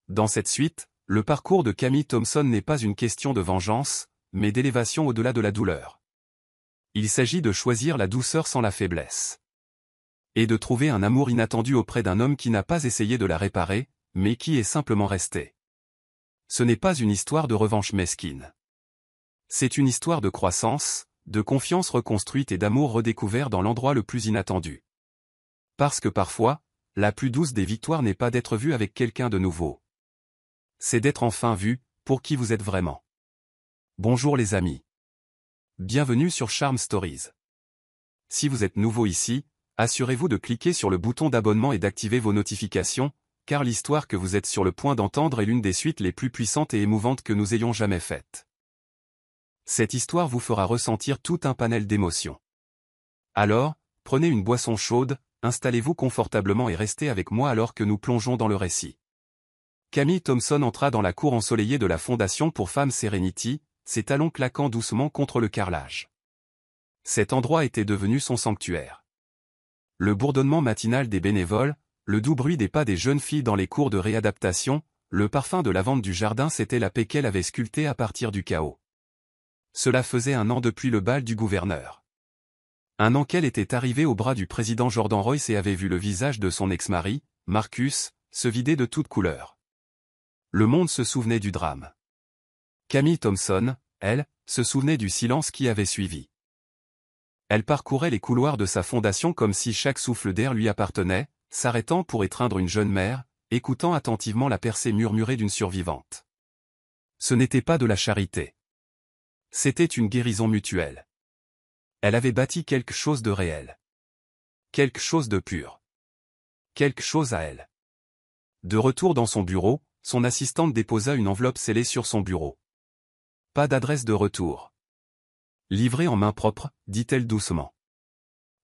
Dans cette suite, le parcours de Camille Thompson n'est pas une question de vengeance, mais d'élévation au-delà de la douleur. Il s'agit de choisir la douceur sans la faiblesse. Et de trouver un amour inattendu auprès d'un homme qui n'a pas essayé de la réparer, mais qui est simplement resté. Ce n'est pas une histoire de revanche mesquine. C'est une histoire de croissance, de confiance reconstruite et d'amour redécouvert dans l'endroit le plus inattendu. Parce que parfois, la plus douce des victoires n'est pas d'être vu avec quelqu'un de nouveau. C'est d'être enfin vu, pour qui vous êtes vraiment. Bonjour les amis. Bienvenue sur Charm Stories. Si vous êtes nouveau ici, assurez-vous de cliquer sur le bouton d'abonnement et d'activer vos notifications, car l'histoire que vous êtes sur le point d'entendre est l'une des suites les plus puissantes et émouvantes que nous ayons jamais faites. Cette histoire vous fera ressentir tout un panel d'émotions. Alors, prenez une boisson chaude, installez-vous confortablement et restez avec moi alors que nous plongeons dans le récit. Camille Thompson entra dans la cour ensoleillée de la Fondation pour femmes Serenity, ses talons claquant doucement contre le carrelage. Cet endroit était devenu son sanctuaire. Le bourdonnement matinal des bénévoles, le doux bruit des pas des jeunes filles dans les cours de réadaptation, le parfum de lavande du jardin, c'était la paix qu'elle avait sculptée à partir du chaos. Cela faisait 1 an depuis le bal du gouverneur. 1 an qu'elle était arrivée au bras du président Jordan Royce et avait vu le visage de son ex-mari, Marcus, se vider de toute couleur. Le monde se souvenait du drame. Camille Thompson, elle, se souvenait du silence qui avait suivi. Elle parcourait les couloirs de sa fondation comme si chaque souffle d'air lui appartenait, s'arrêtant pour étreindre une jeune mère, écoutant attentivement la percée murmurée d'une survivante. Ce n'était pas de la charité. C'était une guérison mutuelle. Elle avait bâti quelque chose de réel. Quelque chose de pur. Quelque chose à elle. De retour dans son bureau, son assistante déposa une enveloppe scellée sur son bureau. Pas d'adresse de retour. Livrée en main propre, dit-elle doucement.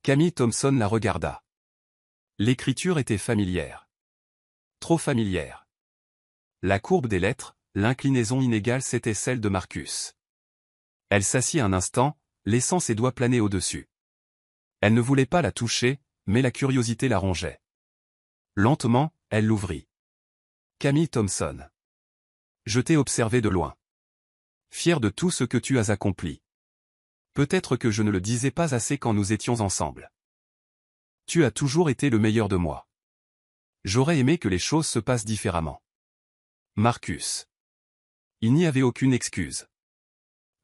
Camille Thompson la regarda. L'écriture était familière. Trop familière. La courbe des lettres, l'inclinaison inégale, c'était celle de Marcus. Elle s'assit un instant, laissant ses doigts planer au-dessus. Elle ne voulait pas la toucher, mais la curiosité la rongeait. Lentement, elle l'ouvrit. Camille Thompson. Je t'ai observé de loin. Fier de tout ce que tu as accompli. Peut-être que je ne le disais pas assez quand nous étions ensemble. Tu as toujours été le meilleur de moi. J'aurais aimé que les choses se passent différemment. Marcus. Il n'y avait aucune excuse.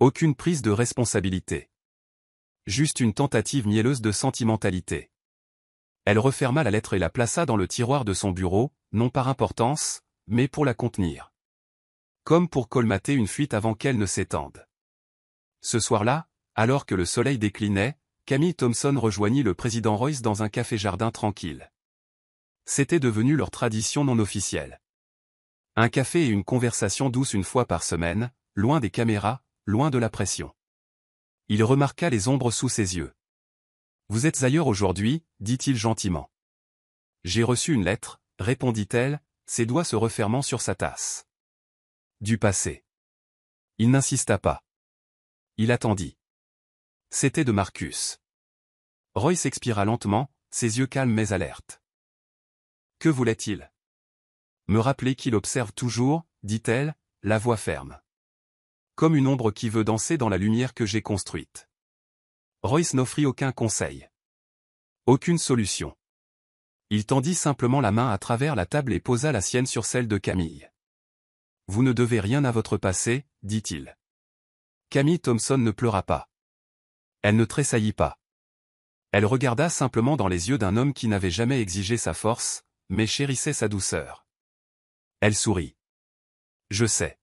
Aucune prise de responsabilité. Juste une tentative mielleuse de sentimentalité. Elle referma la lettre et la plaça dans le tiroir de son bureau, non par importance, mais pour la contenir. Comme pour colmater une fuite avant qu'elle ne s'étende. Ce soir-là, alors que le soleil déclinait, Camille Thompson rejoignit le président Royce dans un café-jardin tranquille. C'était devenu leur tradition non officielle. Un café et une conversation douce une fois par semaine, loin des caméras, loin de la pression. Il remarqua les ombres sous ses yeux. « Vous êtes ailleurs aujourd'hui » dit-il gentiment. « J'ai reçu une lettre » répondit-elle, ses doigts se refermant sur sa tasse. Du passé. Il n'insista pas. Il attendit. C'était de Marcus. Royce expira lentement, ses yeux calmes mais alertes. Que voulait-il? Me rappeler qu'il observe toujours, dit-elle, la voix ferme. Comme une ombre qui veut danser dans la lumière que j'ai construite. Royce n'offrit aucun conseil. Aucune solution. Il tendit simplement la main à travers la table et posa la sienne sur celle de Camille. Vous ne devez rien à votre passé, dit-il. Camille Thompson ne pleura pas. Elle ne tressaillit pas. Elle regarda simplement dans les yeux d'un homme qui n'avait jamais exigé sa force, mais chérissait sa douceur. Elle sourit. Je sais.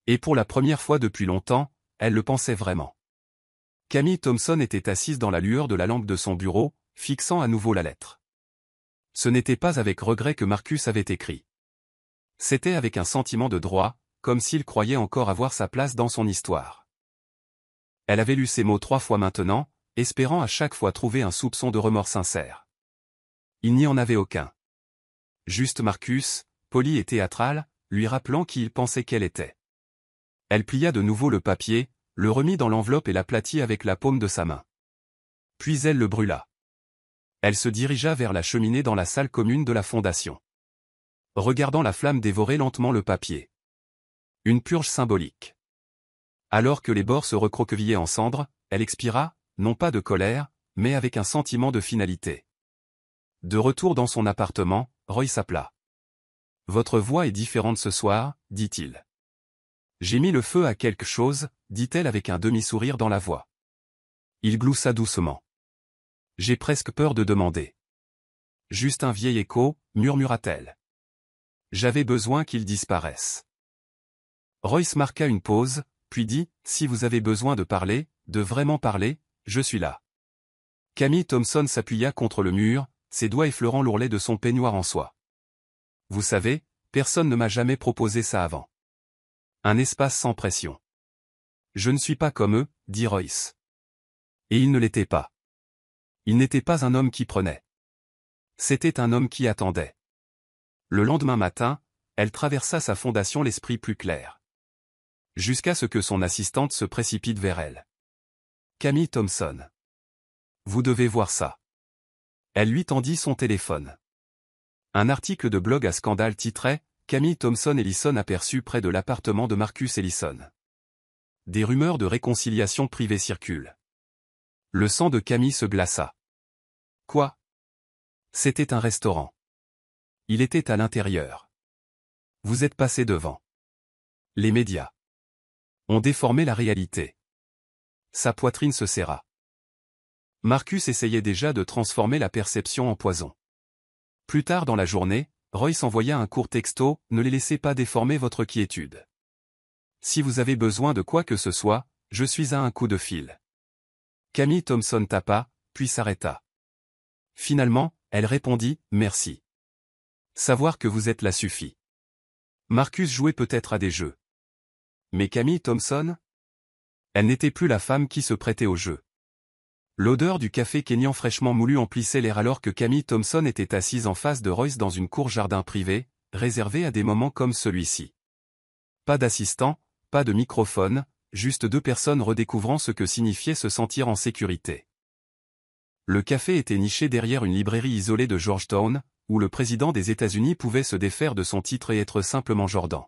Et pour la première fois depuis longtemps, elle le pensait vraiment. Camille Thompson était assise dans la lueur de la lampe de son bureau, fixant à nouveau la lettre. Ce n'était pas avec regret que Marcus avait écrit. C'était avec un sentiment de droit, comme s'il croyait encore avoir sa place dans son histoire. Elle avait lu ces mots 3 fois maintenant, espérant à chaque fois trouver un soupçon de remords sincère. Il n'y en avait aucun. Juste Marcus, poli et théâtral, lui rappelant qui il pensait qu'elle était. Elle plia de nouveau le papier, le remit dans l'enveloppe et l'aplatit avec la paume de sa main. Puis elle le brûla. Elle se dirigea vers la cheminée dans la salle commune de la fondation. regardant la flamme dévorer lentement le papier. Une purge symbolique. Alors que les bords se recroquevillaient en cendres, elle expira, non pas de colère, mais avec un sentiment de finalité. De retour dans son appartement, Roy s'appela. « Votre voix est différente ce soir, dit-il. »« J'ai mis le feu à quelque chose, dit-elle avec un demi-sourire dans la voix. Il gloussa doucement. « J'ai presque peur de demander. »« Juste un vieil écho, murmura-t-elle. J'avais besoin qu'il disparaisse. » Royce marqua une pause, puis dit, « Si vous avez besoin de parler, de vraiment parler, je suis là. » Camille Thompson s'appuya contre le mur, ses doigts effleurant l'ourlet de son peignoir en soie. « Vous savez, personne ne m'a jamais proposé ça avant. Un espace sans pression. Je ne suis pas comme eux, dit Royce. Et il ne l'était pas. Il n'était pas un homme qui prenait. C'était un homme qui attendait. Le lendemain matin, elle traversa sa fondation l'esprit plus clair. Jusqu'à ce que son assistante se précipite vers elle. « Camille Thompson. Vous devez voir ça. » Elle lui tendit son téléphone. Un article de blog à scandale titrait « Camille Thompson Ellison aperçue près de l'appartement de Marcus Ellison. » Des rumeurs de réconciliation privée circulent. Le sang de Camille se glaça. Quoi? C'était un restaurant. Il était à l'intérieur. Vous êtes passé devant. Les médias ont déformé la réalité. Sa poitrine se serra. Marcus essayait déjà de transformer la perception en poison. Plus tard dans la journée, Royce envoya un court texto, « Ne les laissez pas déformer votre quiétude. Si vous avez besoin de quoi que ce soit, je suis à un coup de fil. » Camille Thompson tapa, puis s'arrêta. Finalement, elle répondit, « Merci. Savoir que vous êtes là suffit. » Marcus jouait peut-être à des jeux. Mais Camille Thompson? Elle n'était plus la femme qui se prêtait au jeu. L'odeur du café kényan fraîchement moulu emplissait l'air alors que Camille Thompson était assise en face de Royce dans une cour jardin privée, réservée à des moments comme celui-ci. Pas d'assistant, pas de microphone, juste deux personnes redécouvrant ce que signifiait se sentir en sécurité. Le café était niché derrière une librairie isolée de Georgetown, où le président des États-Unis pouvait se défaire de son titre et être simplement Jordan.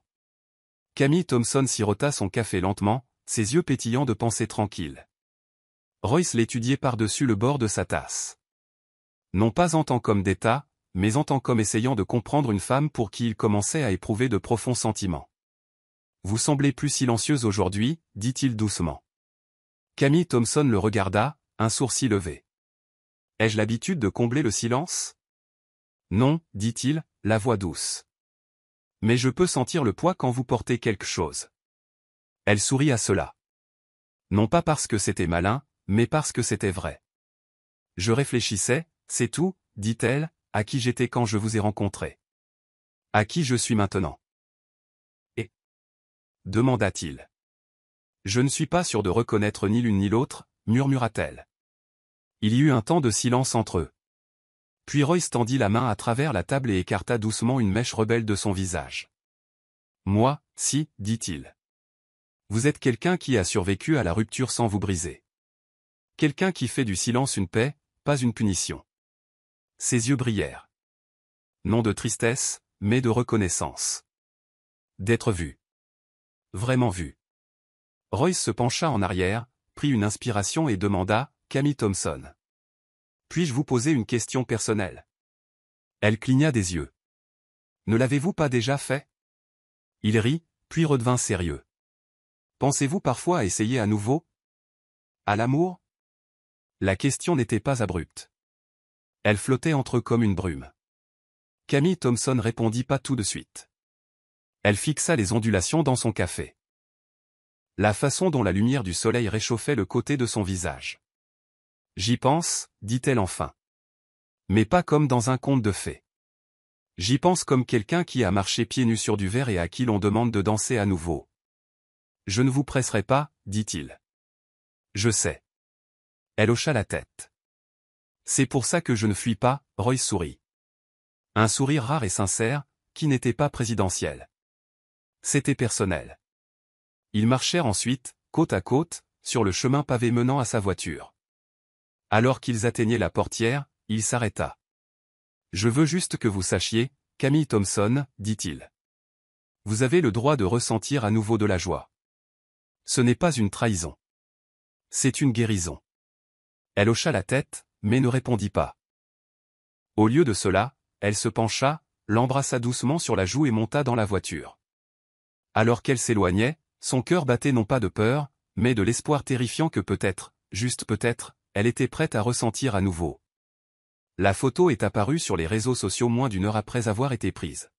Camille Thompson sirota son café lentement, ses yeux pétillants de pensées tranquilles. Royce l'étudiait par-dessus le bord de sa tasse. Non pas en tant qu'homme d'État, mais en tant qu'homme essayant de comprendre une femme pour qui il commençait à éprouver de profonds sentiments. « Vous semblez plus silencieuse aujourd'hui, » dit-il doucement. Camille Thompson le regarda, un sourcil levé. « Ai-je l'habitude de combler le silence ? » Non, dit-il, la voix douce. « Mais je peux sentir le poids quand vous portez quelque chose. » Elle sourit à cela. Non pas parce que c'était malin, mais parce que c'était vrai. « Je réfléchissais, c'est tout, » dit-elle, « à qui j'étais quand je vous ai rencontré. À qui je suis maintenant. » Et demanda-t-il. « Je ne suis pas sûr de reconnaître ni l'une ni l'autre, » murmura-t-elle. Il y eut un temps de silence entre eux. Puis Royce tendit la main à travers la table et écarta doucement une mèche rebelle de son visage. « Moi, si, dit-il. Vous êtes quelqu'un qui a survécu à la rupture sans vous briser. Quelqu'un qui fait du silence une paix, pas une punition. » Ses yeux brillèrent. Non de tristesse, mais de reconnaissance. D'être vu. Vraiment vu. Royce se pencha en arrière, prit une inspiration et demanda, « Camille Thompson. Puis-je vous poser une question personnelle ?» Elle cligna des yeux. « Ne l'avez-vous pas déjà fait ?» Il rit, puis redevint sérieux. « Pensez-vous parfois à essayer à nouveau ? À l'amour ?» La question n'était pas abrupte. Elle flottait entre eux comme une brume. Camille Thompson répondit pas tout de suite. Elle fixa les ondulations dans son café. La façon dont la lumière du soleil réchauffait le côté de son visage. « J'y pense, » dit-elle enfin. Mais pas comme dans un conte de fées. J'y pense comme quelqu'un qui a marché pieds nus sur du verre et à qui l'on demande de danser à nouveau. Je ne vous presserai pas, dit-il. Je sais. Elle hocha la tête. C'est pour ça que je ne fuis pas, Royce sourit. Un sourire rare et sincère, qui n'était pas présidentiel. C'était personnel. Ils marchèrent ensuite, côte à côte, sur le chemin pavé menant à sa voiture. Alors qu'ils atteignaient la portière, il s'arrêta. « Je veux juste que vous sachiez, Camille Thompson, dit-il. Vous avez le droit de ressentir à nouveau de la joie. Ce n'est pas une trahison. C'est une guérison. Elle hocha la tête, mais ne répondit pas. Au lieu de cela, elle se pencha, l'embrassa doucement sur la joue et monta dans la voiture. Alors qu'elle s'éloignait, son cœur battait non pas de peur, mais de l'espoir terrifiant que peut-être, juste peut-être, elle était prête à ressentir à nouveau. La photo est apparue sur les réseaux sociaux moins d'une heure après avoir été prise.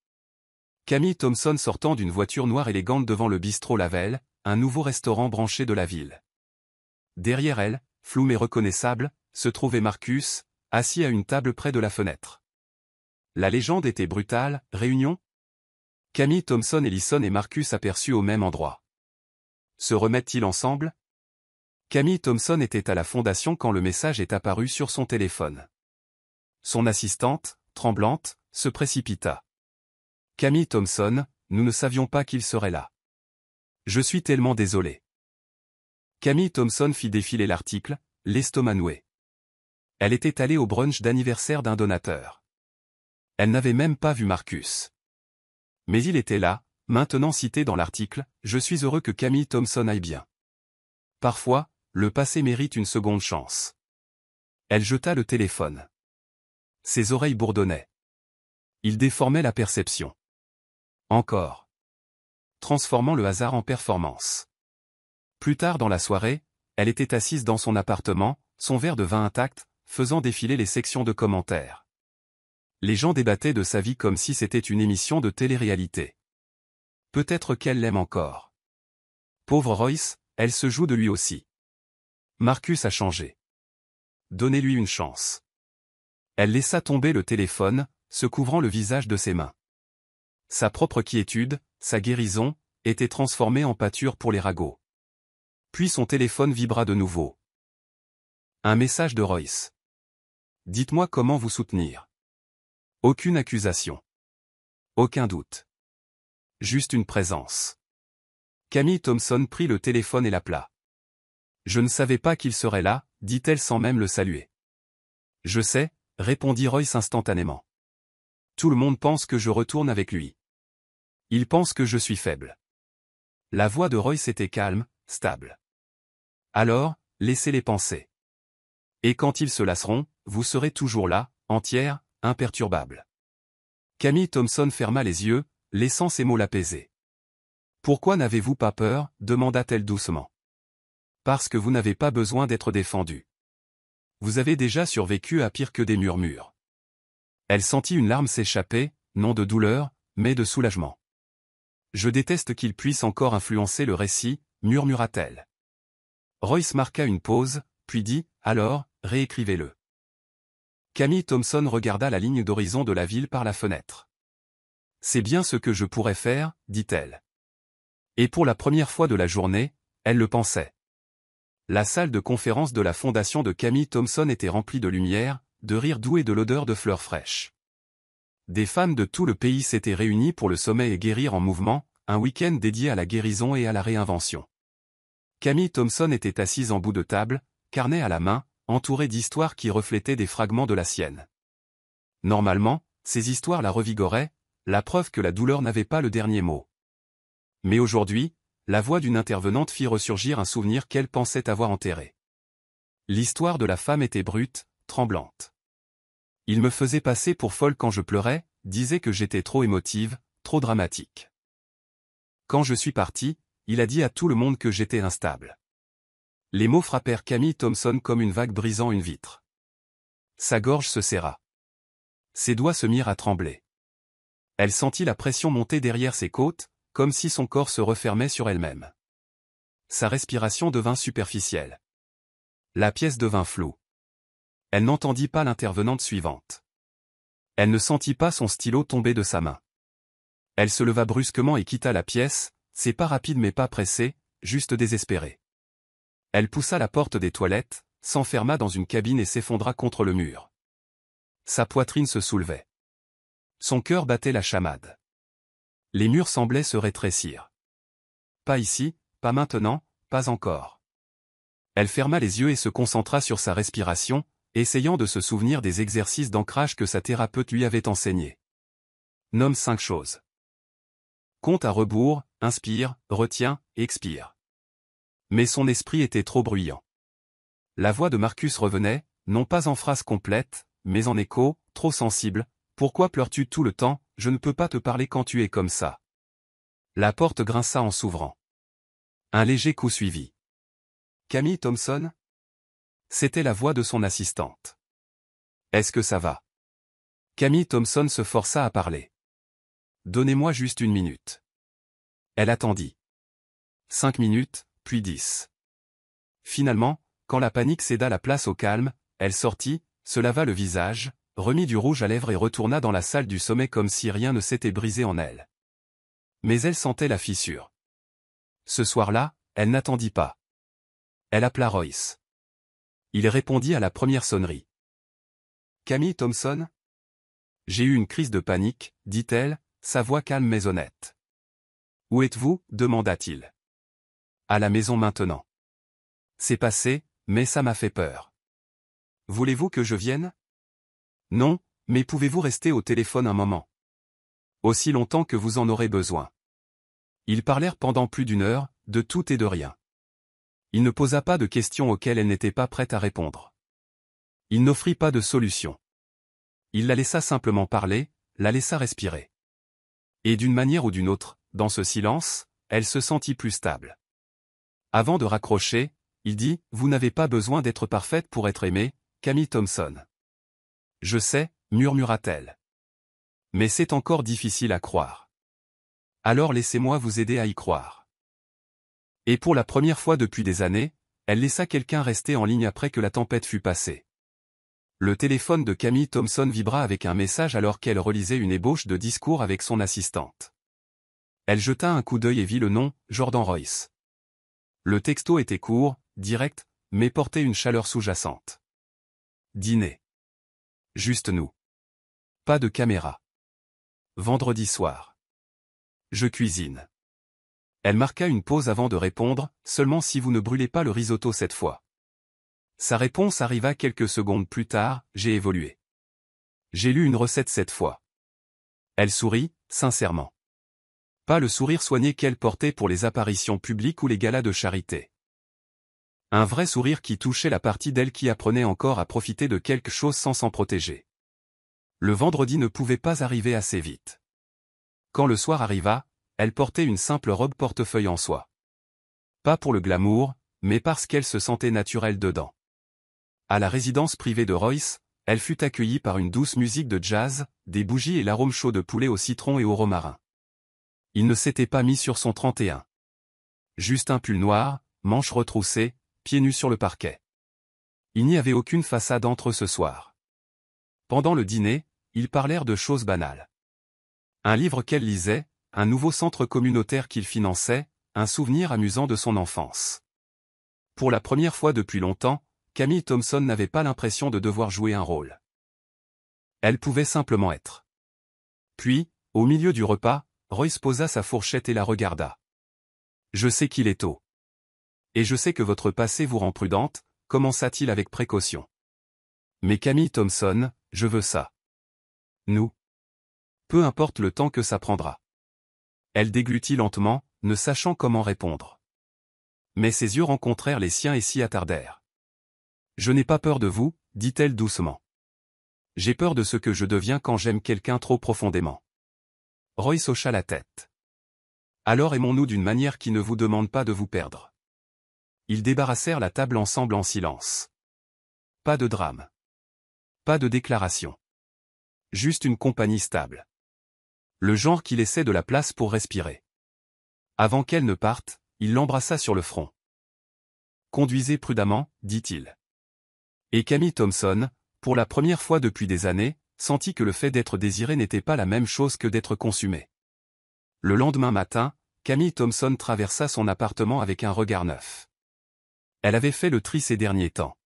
Camille Thompson sortant d'une voiture noire élégante devant le bistrot Lavelle, un nouveau restaurant branché de la ville. Derrière elle, flou mais reconnaissable, se trouvait Marcus, assis à une table près de la fenêtre. La légende était brutale, réunion? Camille Thompson, Ellison et Marcus aperçus au même endroit. Se remettent-ils ensemble? Camille Thompson était à la fondation quand le message est apparu sur son téléphone. Son assistante, tremblante, se précipita. Camille Thompson, nous ne savions pas qu'il serait là. Je suis tellement désolé. Camille Thompson fit défiler l'article, l'estomac noué. Elle était allée au brunch d'anniversaire d'un donateur. Elle n'avait même pas vu Marcus. Mais il était là, maintenant cité dans l'article, je suis heureux que Camille Thompson aille bien. Parfois, le passé mérite une seconde chance. Elle jeta le téléphone. Ses oreilles bourdonnaient. Il déformait la perception. Encore. Transformant le hasard en performance. Plus tard dans la soirée, elle était assise dans son appartement, son verre de vin intact, faisant défiler les sections de commentaires. Les gens débattaient de sa vie comme si c'était une émission de télé-réalité. Peut-être qu'elle l'aime encore. Pauvre Royce, elle se joue de lui aussi. Marcus a changé. Donnez-lui une chance. Elle laissa tomber le téléphone, se couvrant le visage de ses mains. Sa propre quiétude, sa guérison, était transformée en pâture pour les ragots. Puis son téléphone vibra de nouveau. Un message de Royce. Dites-moi comment vous soutenir. Aucune accusation. Aucun doute. Juste une présence. Camille Thompson prit le téléphone et l'appela. Je ne savais pas qu'il serait là, dit-elle sans même le saluer. Je sais, répondit Royce instantanément. Tout le monde pense que je retourne avec lui. Il pense que je suis faible. La voix de Royce était calme, stable. Alors, laissez-les penser. Et quand ils se lasseront, vous serez toujours là, entière, imperturbable. Camille Thompson ferma les yeux, laissant ces mots l'apaiser. Pourquoi n'avez-vous pas peur, demanda-t-elle doucement. Parce que vous n'avez pas besoin d'être défendu. Vous avez déjà survécu à pire que des murmures. Elle sentit une larme s'échapper, non de douleur, mais de soulagement. Je déteste qu'il puisse encore influencer le récit, murmura-t-elle. Royce marqua une pause, puis dit, alors, réécrivez-le. Camille Thompson regarda la ligne d'horizon de la ville par la fenêtre. C'est bien ce que je pourrais faire, dit-elle. Et pour la première fois de la journée, elle le pensait. La salle de conférence de la fondation de Camille Thompson était remplie de lumière, de rires doux et de l'odeur de fleurs fraîches. Des femmes de tout le pays s'étaient réunies pour le sommet et guérir en mouvement, un week-end dédié à la guérison et à la réinvention. Camille Thompson était assise en bout de table, carnet à la main, entourée d'histoires qui reflétaient des fragments de la sienne. Normalement, ces histoires la revigoraient, la preuve que la douleur n'avait pas le dernier mot. Mais aujourd'hui, la voix d'une intervenante fit ressurgir un souvenir qu'elle pensait avoir enterré. L'histoire de la femme était brute, tremblante. Il me faisait passer pour folle quand je pleurais, disait que j'étais trop émotive, trop dramatique. Quand je suis parti, il a dit à tout le monde que j'étais instable. Les mots frappèrent Camille Thompson comme une vague brisant une vitre. Sa gorge se serra. Ses doigts se mirent à trembler. Elle sentit la pression monter derrière ses côtes, comme si son corps se refermait sur elle-même. Sa respiration devint superficielle. La pièce devint floue. Elle n'entendit pas l'intervenante suivante. Elle ne sentit pas son stylo tomber de sa main. Elle se leva brusquement et quitta la pièce, ses pas rapides mais pas pressés, juste désespérés. Elle poussa la porte des toilettes, s'enferma dans une cabine et s'effondra contre le mur. Sa poitrine se soulevait. Son cœur battait la chamade. Les murs semblaient se rétrécir. Pas ici, pas maintenant, pas encore. Elle ferma les yeux et se concentra sur sa respiration, essayant de se souvenir des exercices d'ancrage que sa thérapeute lui avait enseignés. Nomme 5 choses. Compte à rebours, inspire, retient, expire. Mais son esprit était trop bruyant. La voix de Marcus revenait, non pas en phrase complète, mais en écho, trop sensible. Pourquoi pleures-tu tout le temps? Je ne peux pas te parler quand tu es comme ça. La porte grinça en s'ouvrant. Un léger coup suivit. Camille Thompson? C'était la voix de son assistante. Est-ce que ça va? Camille Thompson se força à parler. Donnez-moi juste 1 minute. Elle attendit. 5 minutes, puis 10. Finalement, quand la panique céda la place au calme, elle sortit, se lava le visage, remit du rouge à lèvres et retourna dans la salle du sommet comme si rien ne s'était brisé en elle. Mais elle sentait la fissure. Ce soir-là, elle n'attendit pas. Elle appela Royce. Il répondit à la première sonnerie. Camille Thompson? J'ai eu une crise de panique, dit-elle, sa voix calme mais honnête. Où êtes-vous? Demanda-t-il. À la maison maintenant. C'est passé, mais ça m'a fait peur. Voulez-vous que je vienne? Non, mais pouvez-vous rester au téléphone un moment? Aussi longtemps que vous en aurez besoin. Ils parlèrent pendant plus d'1 heure, de tout et de rien. Il ne posa pas de questions auxquelles elle n'était pas prête à répondre. Il n'offrit pas de solution. Il la laissa simplement parler, la laissa respirer. Et d'une manière ou d'une autre, dans ce silence, elle se sentit plus stable. Avant de raccrocher, il dit « Vous n'avez pas besoin d'être parfaite pour être aimée, Camille Thompson. » Je sais, murmura-t-elle. Mais c'est encore difficile à croire. Alors laissez-moi vous aider à y croire. Et pour la première fois depuis des années, elle laissa quelqu'un rester en ligne après que la tempête fut passée. Le téléphone de Camille Thompson vibra avec un message alors qu'elle relisait une ébauche de discours avec son assistante. Elle jeta un coup d'œil et vit le nom, Jordan Royce. Le texto était court, direct, mais portait une chaleur sous-jacente. Dîner. Juste nous. Pas de caméra. Vendredi soir. Je cuisine. Elle marqua une pause avant de répondre, seulement si vous ne brûlez pas le risotto cette fois. Sa réponse arriva quelques secondes plus tard, j'ai évolué. J'ai lu une recette cette fois. Elle sourit, sincèrement. Pas le sourire soigné qu'elle portait pour les apparitions publiques ou les galas de charité. Un vrai sourire qui touchait la partie d'elle qui apprenait encore à profiter de quelque chose sans s'en protéger. Le vendredi ne pouvait pas arriver assez vite. Quand le soir arriva, elle portait une simple robe portefeuille en soie. Pas pour le glamour, mais parce qu'elle se sentait naturelle dedans. À la résidence privée de Royce, elle fut accueillie par une douce musique de jazz, des bougies et l'arôme chaud de poulet au citron et au romarin. Il ne s'était pas mis sur son 31. Juste un pull noir, manches retroussées, pieds nus sur le parquet. Il n'y avait aucune façade entre eux ce soir. Pendant le dîner, ils parlèrent de choses banales. Un livre qu'elle lisait, un nouveau centre communautaire qu'il finançait, un souvenir amusant de son enfance. Pour la première fois depuis longtemps, Camille Thompson n'avait pas l'impression de devoir jouer un rôle. Elle pouvait simplement être. Puis, au milieu du repas, Royce posa sa fourchette et la regarda. Je sais qu'il est tôt. Et je sais que votre passé vous rend prudente, commença-t-il avec précaution. Mais Camille Thompson, je veux ça. Nous. Peu importe le temps que ça prendra. Elle déglutit lentement, ne sachant comment répondre. Mais ses yeux rencontrèrent les siens et s'y attardèrent. Je n'ai pas peur de vous, dit-elle doucement. J'ai peur de ce que je deviens quand j'aime quelqu'un trop profondément. Royce hocha la tête. Alors aimons-nous d'une manière qui ne vous demande pas de vous perdre. Ils débarrassèrent la table ensemble en silence. Pas de drame. Pas de déclaration. Juste une compagnie stable. Le genre qui laissait de la place pour respirer. Avant qu'elle ne parte, il l'embrassa sur le front. Conduisez prudemment, dit-il. Et Camille Thompson, pour la première fois depuis des années, sentit que le fait d'être désirée n'était pas la même chose que d'être consumée. Le lendemain matin, Camille Thompson traversa son appartement avec un regard neuf. Elle avait fait le tri ces derniers temps.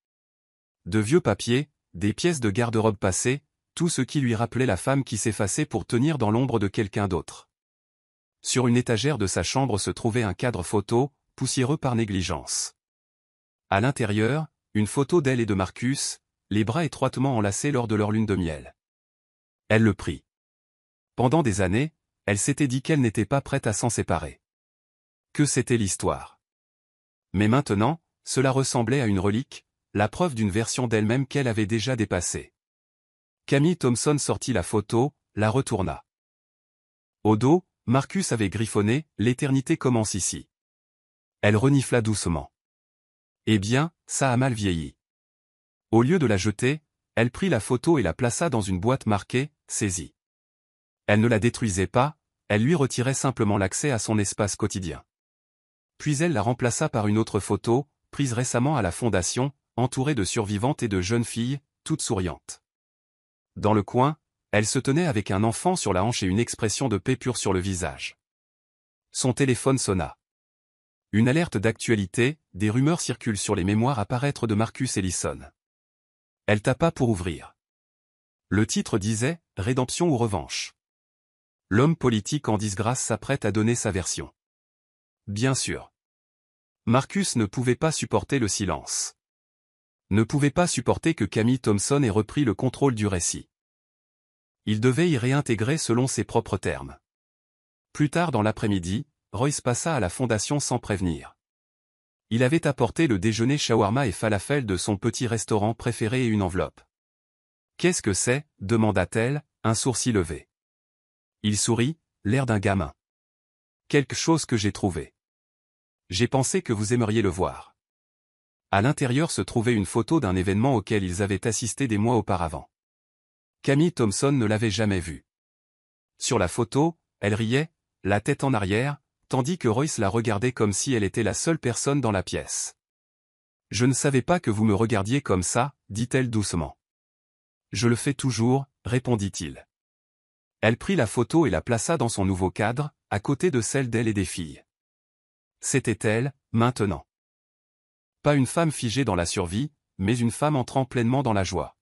De vieux papiers, des pièces de garde-robe passées, tout ce qui lui rappelait la femme qui s'effaçait pour tenir dans l'ombre de quelqu'un d'autre. Sur une étagère de sa chambre se trouvait un cadre photo, poussiéreux par négligence. À l'intérieur, une photo d'elle et de Marcus, les bras étroitement enlacés lors de leur lune de miel. Elle le prit. Pendant des années, elle s'était dit qu'elle n'était pas prête à s'en séparer. Que c'était l'histoire. Mais maintenant, cela ressemblait à une relique, la preuve d'une version d'elle-même qu'elle avait déjà dépassée. Camille Thompson sortit la photo, la retourna. Au dos, Marcus avait griffonné « L'éternité commence ici ». Elle renifla doucement. Eh bien, ça a mal vieilli. Au lieu de la jeter, elle prit la photo et la plaça dans une boîte marquée « Saisie ». Elle ne la détruisait pas, elle lui retirait simplement l'accès à son espace quotidien. Puis elle la remplaça par une autre photo, prise récemment à la fondation, entourée de survivantes et de jeunes filles, toutes souriantes. Dans le coin, elle se tenait avec un enfant sur la hanche et une expression de paix pure sur le visage. Son téléphone sonna. Une alerte d'actualité, des rumeurs circulent sur les mémoires à paraître de Marcus Ellison. Elle tapa pour ouvrir. Le titre disait « Rédemption ou revanche ». L'homme politique en disgrâce s'apprête à donner sa version. Bien sûr. Marcus ne pouvait pas supporter le silence. Ne pouvait pas supporter que Camille Thompson ait repris le contrôle du récit. Il devait y réintégrer selon ses propres termes. Plus tard dans l'après-midi, Royce passa à la fondation sans prévenir. Il avait apporté le déjeuner shawarma et falafel de son petit restaurant préféré et une enveloppe. « Qu'est-ce que c'est » demanda-t-elle, un sourcil levé. Il sourit, l'air d'un gamin. « Quelque chose que j'ai trouvé. J'ai pensé que vous aimeriez le voir. » À l'intérieur se trouvait une photo d'un événement auquel ils avaient assisté des mois auparavant. Camille Thompson ne l'avait jamais vue. Sur la photo, elle riait, la tête en arrière, tandis que Royce la regardait comme si elle était la seule personne dans la pièce. « Je ne savais pas que vous me regardiez comme ça, dit-elle doucement. « Je le fais toujours, répondit-il. Elle prit la photo et la plaça dans son nouveau cadre, à côté de celle d'elle et des filles. C'était elle, maintenant. Pas une femme figée dans la survie, mais une femme entrant pleinement dans la joie.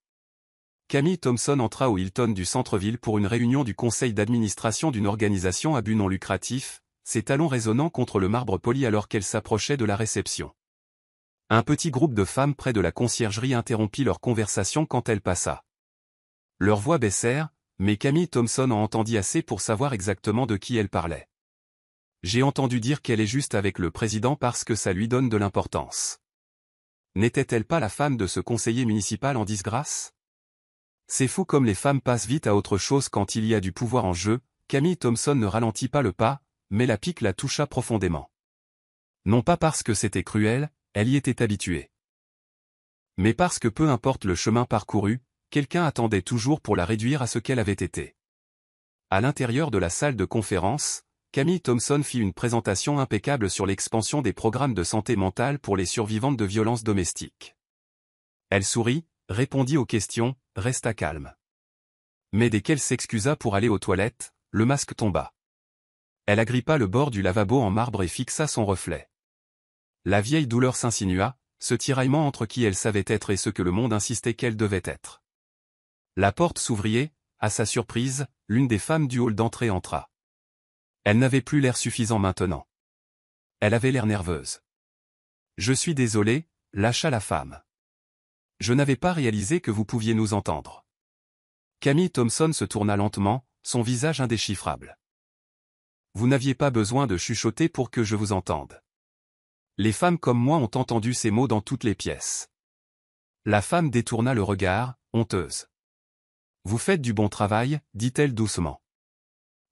Camille Thompson entra au Hilton du centre-ville pour une réunion du conseil d'administration d'une organisation à but non lucratif, ses talons résonnant contre le marbre poli alors qu'elle s'approchait de la réception. Un petit groupe de femmes près de la conciergerie interrompit leur conversation quand elle passa. Leurs voix baissèrent, mais Camille Thompson en entendit assez pour savoir exactement de qui elle parlait. J'ai entendu dire qu'elle est juste avec le président parce que ça lui donne de l'importance. N'était-elle pas la femme de ce conseiller municipal en disgrâce? C'est fou comme les femmes passent vite à autre chose quand il y a du pouvoir en jeu. Camille Thompson ne ralentit pas le pas, mais la pique la toucha profondément. Non pas parce que c'était cruel, elle y était habituée. Mais parce que peu importe le chemin parcouru, quelqu'un attendait toujours pour la réduire à ce qu'elle avait été. À l'intérieur de la salle de conférence, Camille Thompson fit une présentation impeccable sur l'expansion des programmes de santé mentale pour les survivantes de violences domestiques. Elle sourit, répondit aux questions, resta calme. Mais dès qu'elle s'excusa pour aller aux toilettes, le masque tomba. Elle agrippa le bord du lavabo en marbre et fixa son reflet. La vieille douleur s'insinua, ce tiraillement entre qui elle savait être et ce que le monde insistait qu'elle devait être. La porte s'ouvrit et, à sa surprise, l'une des femmes du hall d'entrée entra. Elle n'avait plus l'air suffisant maintenant. Elle avait l'air nerveuse. « Je suis désolée », lâcha la femme. « Je n'avais pas réalisé que vous pouviez nous entendre. » Camille Thompson se tourna lentement, son visage indéchiffrable. « Vous n'aviez pas besoin de chuchoter pour que je vous entende. Les femmes comme moi ont entendu ces mots dans toutes les pièces. » La femme détourna le regard, honteuse. « Vous faites du bon travail, dit-elle doucement.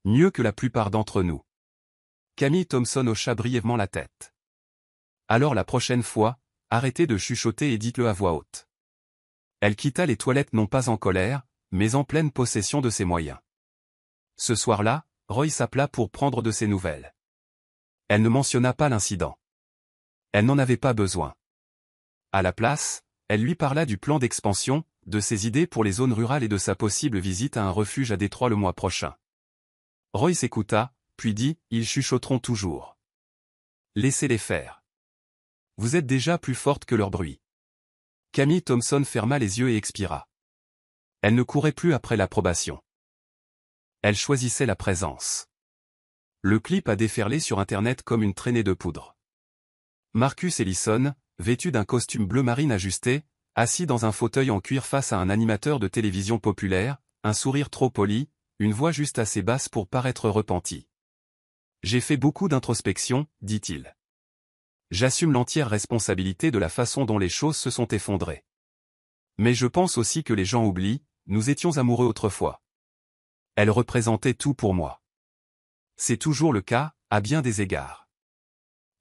Mieux que la plupart d'entre nous. » Camille Thompson hocha brièvement la tête. « Alors la prochaine fois, arrêtez de chuchoter et dites-le à voix haute. » Elle quitta les toilettes non pas en colère, mais en pleine possession de ses moyens. Ce soir-là, Roy s'appela pour prendre de ses nouvelles. Elle ne mentionna pas l'incident. Elle n'en avait pas besoin. À la place, elle lui parla du plan d'expansion, de ses idées pour les zones rurales et de sa possible visite à un refuge à Détroit le mois prochain. Roy s'écouta, puis dit, « Ils chuchoteront toujours. Laissez-les faire. Vous êtes déjà plus forte que leur bruit. » Camille Thompson ferma les yeux et expira. Elle ne courait plus après l'approbation. Elle choisissait la présence. Le clip a déferlé sur Internet comme une traînée de poudre. Marcus Ellison, vêtu d'un costume bleu marine ajusté, assis dans un fauteuil en cuir face à un animateur de télévision populaire, un sourire trop poli, une voix juste assez basse pour paraître repenti. J'ai fait beaucoup d'introspection, dit-il. J'assume l'entière responsabilité de la façon dont les choses se sont effondrées. Mais je pense aussi que les gens oublient, nous étions amoureux autrefois. Elle représentait tout pour moi. C'est toujours le cas, à bien des égards.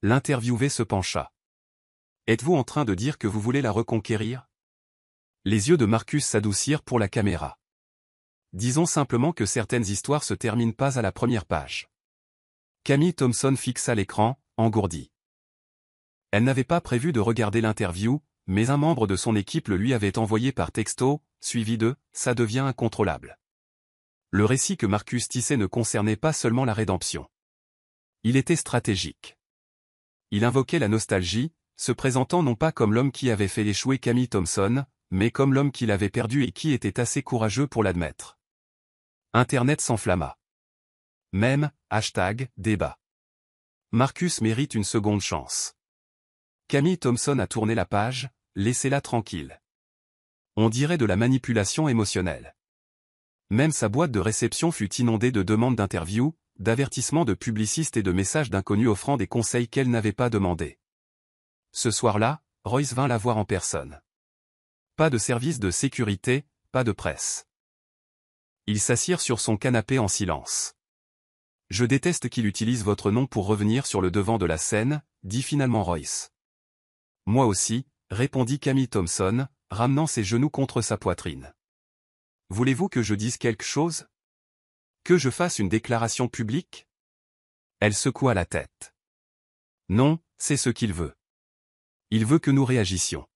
L'interviewé se pencha. Êtes-vous en train de dire que vous voulez la reconquérir? Les yeux de Marcus s'adoucirent pour la caméra. Disons simplement que certaines histoires se terminent pas à la première page. Camille Thompson fixa l'écran, engourdie. Elle n'avait pas prévu de regarder l'interview, mais un membre de son équipe le lui avait envoyé par texto, suivi de « ça devient incontrôlable ». Le récit que Marcus tissait ne concernait pas seulement la rédemption. Il était stratégique. Il invoquait la nostalgie, se présentant non pas comme l'homme qui avait fait échouer Camille Thompson, mais comme l'homme qui l'avait perdu et qui était assez courageux pour l'admettre. Internet s'enflamma. Même, #débat. Marcus mérite une seconde chance. Camille Thompson a tourné la page, laissez-la tranquille. On dirait de la manipulation émotionnelle. Même sa boîte de réception fut inondée de demandes d'interviews, d'avertissements de publicistes et de messages d'inconnus offrant des conseils qu'elle n'avait pas demandés. Ce soir-là, Royce vint la voir en personne. Pas de service de sécurité, pas de presse. Ils s'assirent sur son canapé en silence. Je déteste qu'il utilise votre nom pour revenir sur le devant de la scène, dit finalement Royce. Moi aussi, répondit Camille Thompson, ramenant ses genoux contre sa poitrine. Voulez-vous que je dise quelque chose? Que je fasse une déclaration publique? Elle secoua la tête. Non, c'est ce qu'il veut. Il veut que nous réagissions.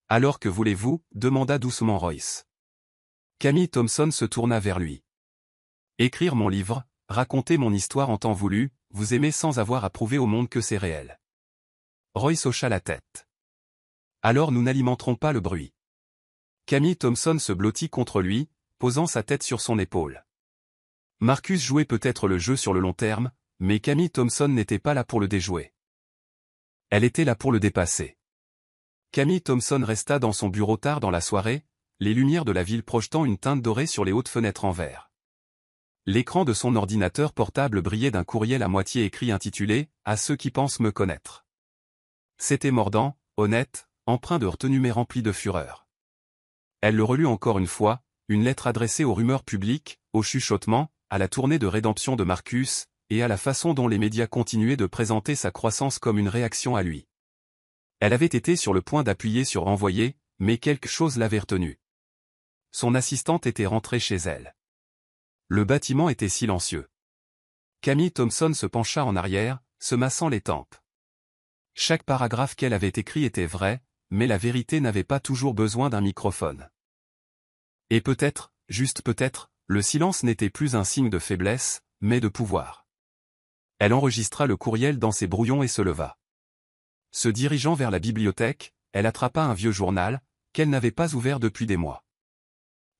Alors que voulez-vous? Demanda doucement Royce. Camille Thompson se tourna vers lui. Écrire mon livre, raconter mon histoire en temps voulu, vous aimez sans avoir à prouver au monde que c'est réel. Royce hocha la tête. Alors nous n'alimenterons pas le bruit. Camille Thompson se blottit contre lui, posant sa tête sur son épaule. Marcus jouait peut-être le jeu sur le long terme, mais Camille Thompson n'était pas là pour le déjouer. Elle était là pour le dépasser. Camille Thompson resta dans son bureau tard dans la soirée, les lumières de la ville projetant une teinte dorée sur les hautes fenêtres en verre. L'écran de son ordinateur portable brillait d'un courriel à moitié écrit intitulé « À ceux qui pensent me connaître ». C'était mordant, honnête, empreint de retenue mais rempli de fureur. Elle le relut encore une fois, une lettre adressée aux rumeurs publiques, aux chuchotements, à la tournée de rédemption de Marcus, et à la façon dont les médias continuaient de présenter sa croissance comme une réaction à lui. Elle avait été sur le point d'appuyer sur envoyer, mais quelque chose l'avait retenue. Son assistante était rentrée chez elle. Le bâtiment était silencieux. Camille Thompson se pencha en arrière, se massant les tempes. Chaque paragraphe qu'elle avait écrit était vrai, mais la vérité n'avait pas toujours besoin d'un microphone. Et peut-être, juste peut-être, le silence n'était plus un signe de faiblesse, mais de pouvoir. Elle enregistra le courriel dans ses brouillons et se leva. Se dirigeant vers la bibliothèque, elle attrapa un vieux journal, qu'elle n'avait pas ouvert depuis des mois.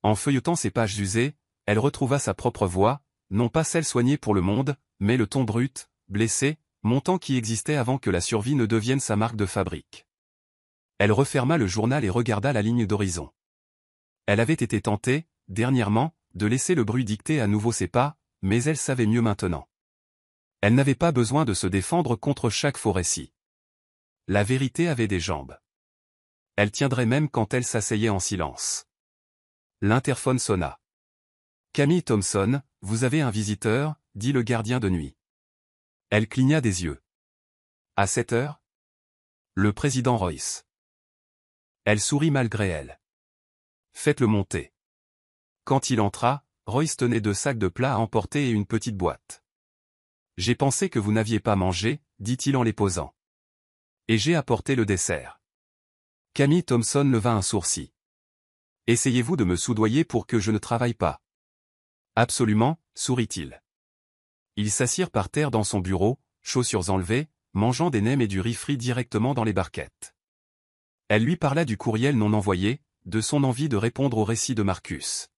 En feuilletant ses pages usées, elle retrouva sa propre voix, non pas celle soignée pour le monde, mais le ton brut, blessé, montant qui existait avant que la survie ne devienne sa marque de fabrique. Elle referma le journal et regarda la ligne d'horizon. Elle avait été tentée, dernièrement, de laisser le bruit dicter à nouveau ses pas, mais elle savait mieux maintenant. Elle n'avait pas besoin de se défendre contre chaque faux récit. La vérité avait des jambes. Elle tiendrait même quand elle s'asseyait en silence. L'interphone sonna. Camille Thompson, vous avez un visiteur, dit le gardien de nuit. Elle cligna des yeux. À 7 heures? Le président Royce. Elle sourit malgré elle. Faites-le monter. Quand il entra, Royce tenait 2 sacs de plats à emporter et une petite boîte. J'ai pensé que vous n'aviez pas mangé, dit-il en les posant. Et j'ai apporté le dessert. Camille Thompson leva un sourcil. Essayez-vous de me soudoyer pour que je ne travaille pas? Absolument, sourit-il. Ils s'assirent par terre dans son bureau, chaussures enlevées, mangeant des nems et du riz frit directement dans les barquettes. Elle lui parla du courriel non envoyé, de son envie de répondre au récit de Marcus.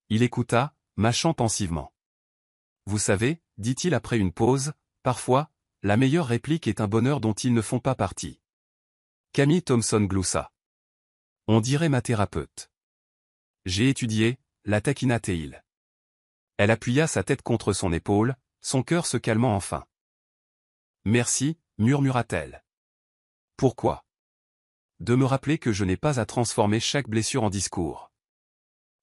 Il écouta, mâchant pensivement. Vous savez, dit-il après une pause, parfois, la meilleure réplique est un bonheur dont ils ne font pas partie. Camille Thompson gloussa. On dirait ma thérapeute. J'ai étudié, la taquina Teil. Elle appuya sa tête contre son épaule, son cœur se calmant enfin. Merci, murmura-t-elle. Pourquoi? De me rappeler que je n'ai pas à transformer chaque blessure en discours.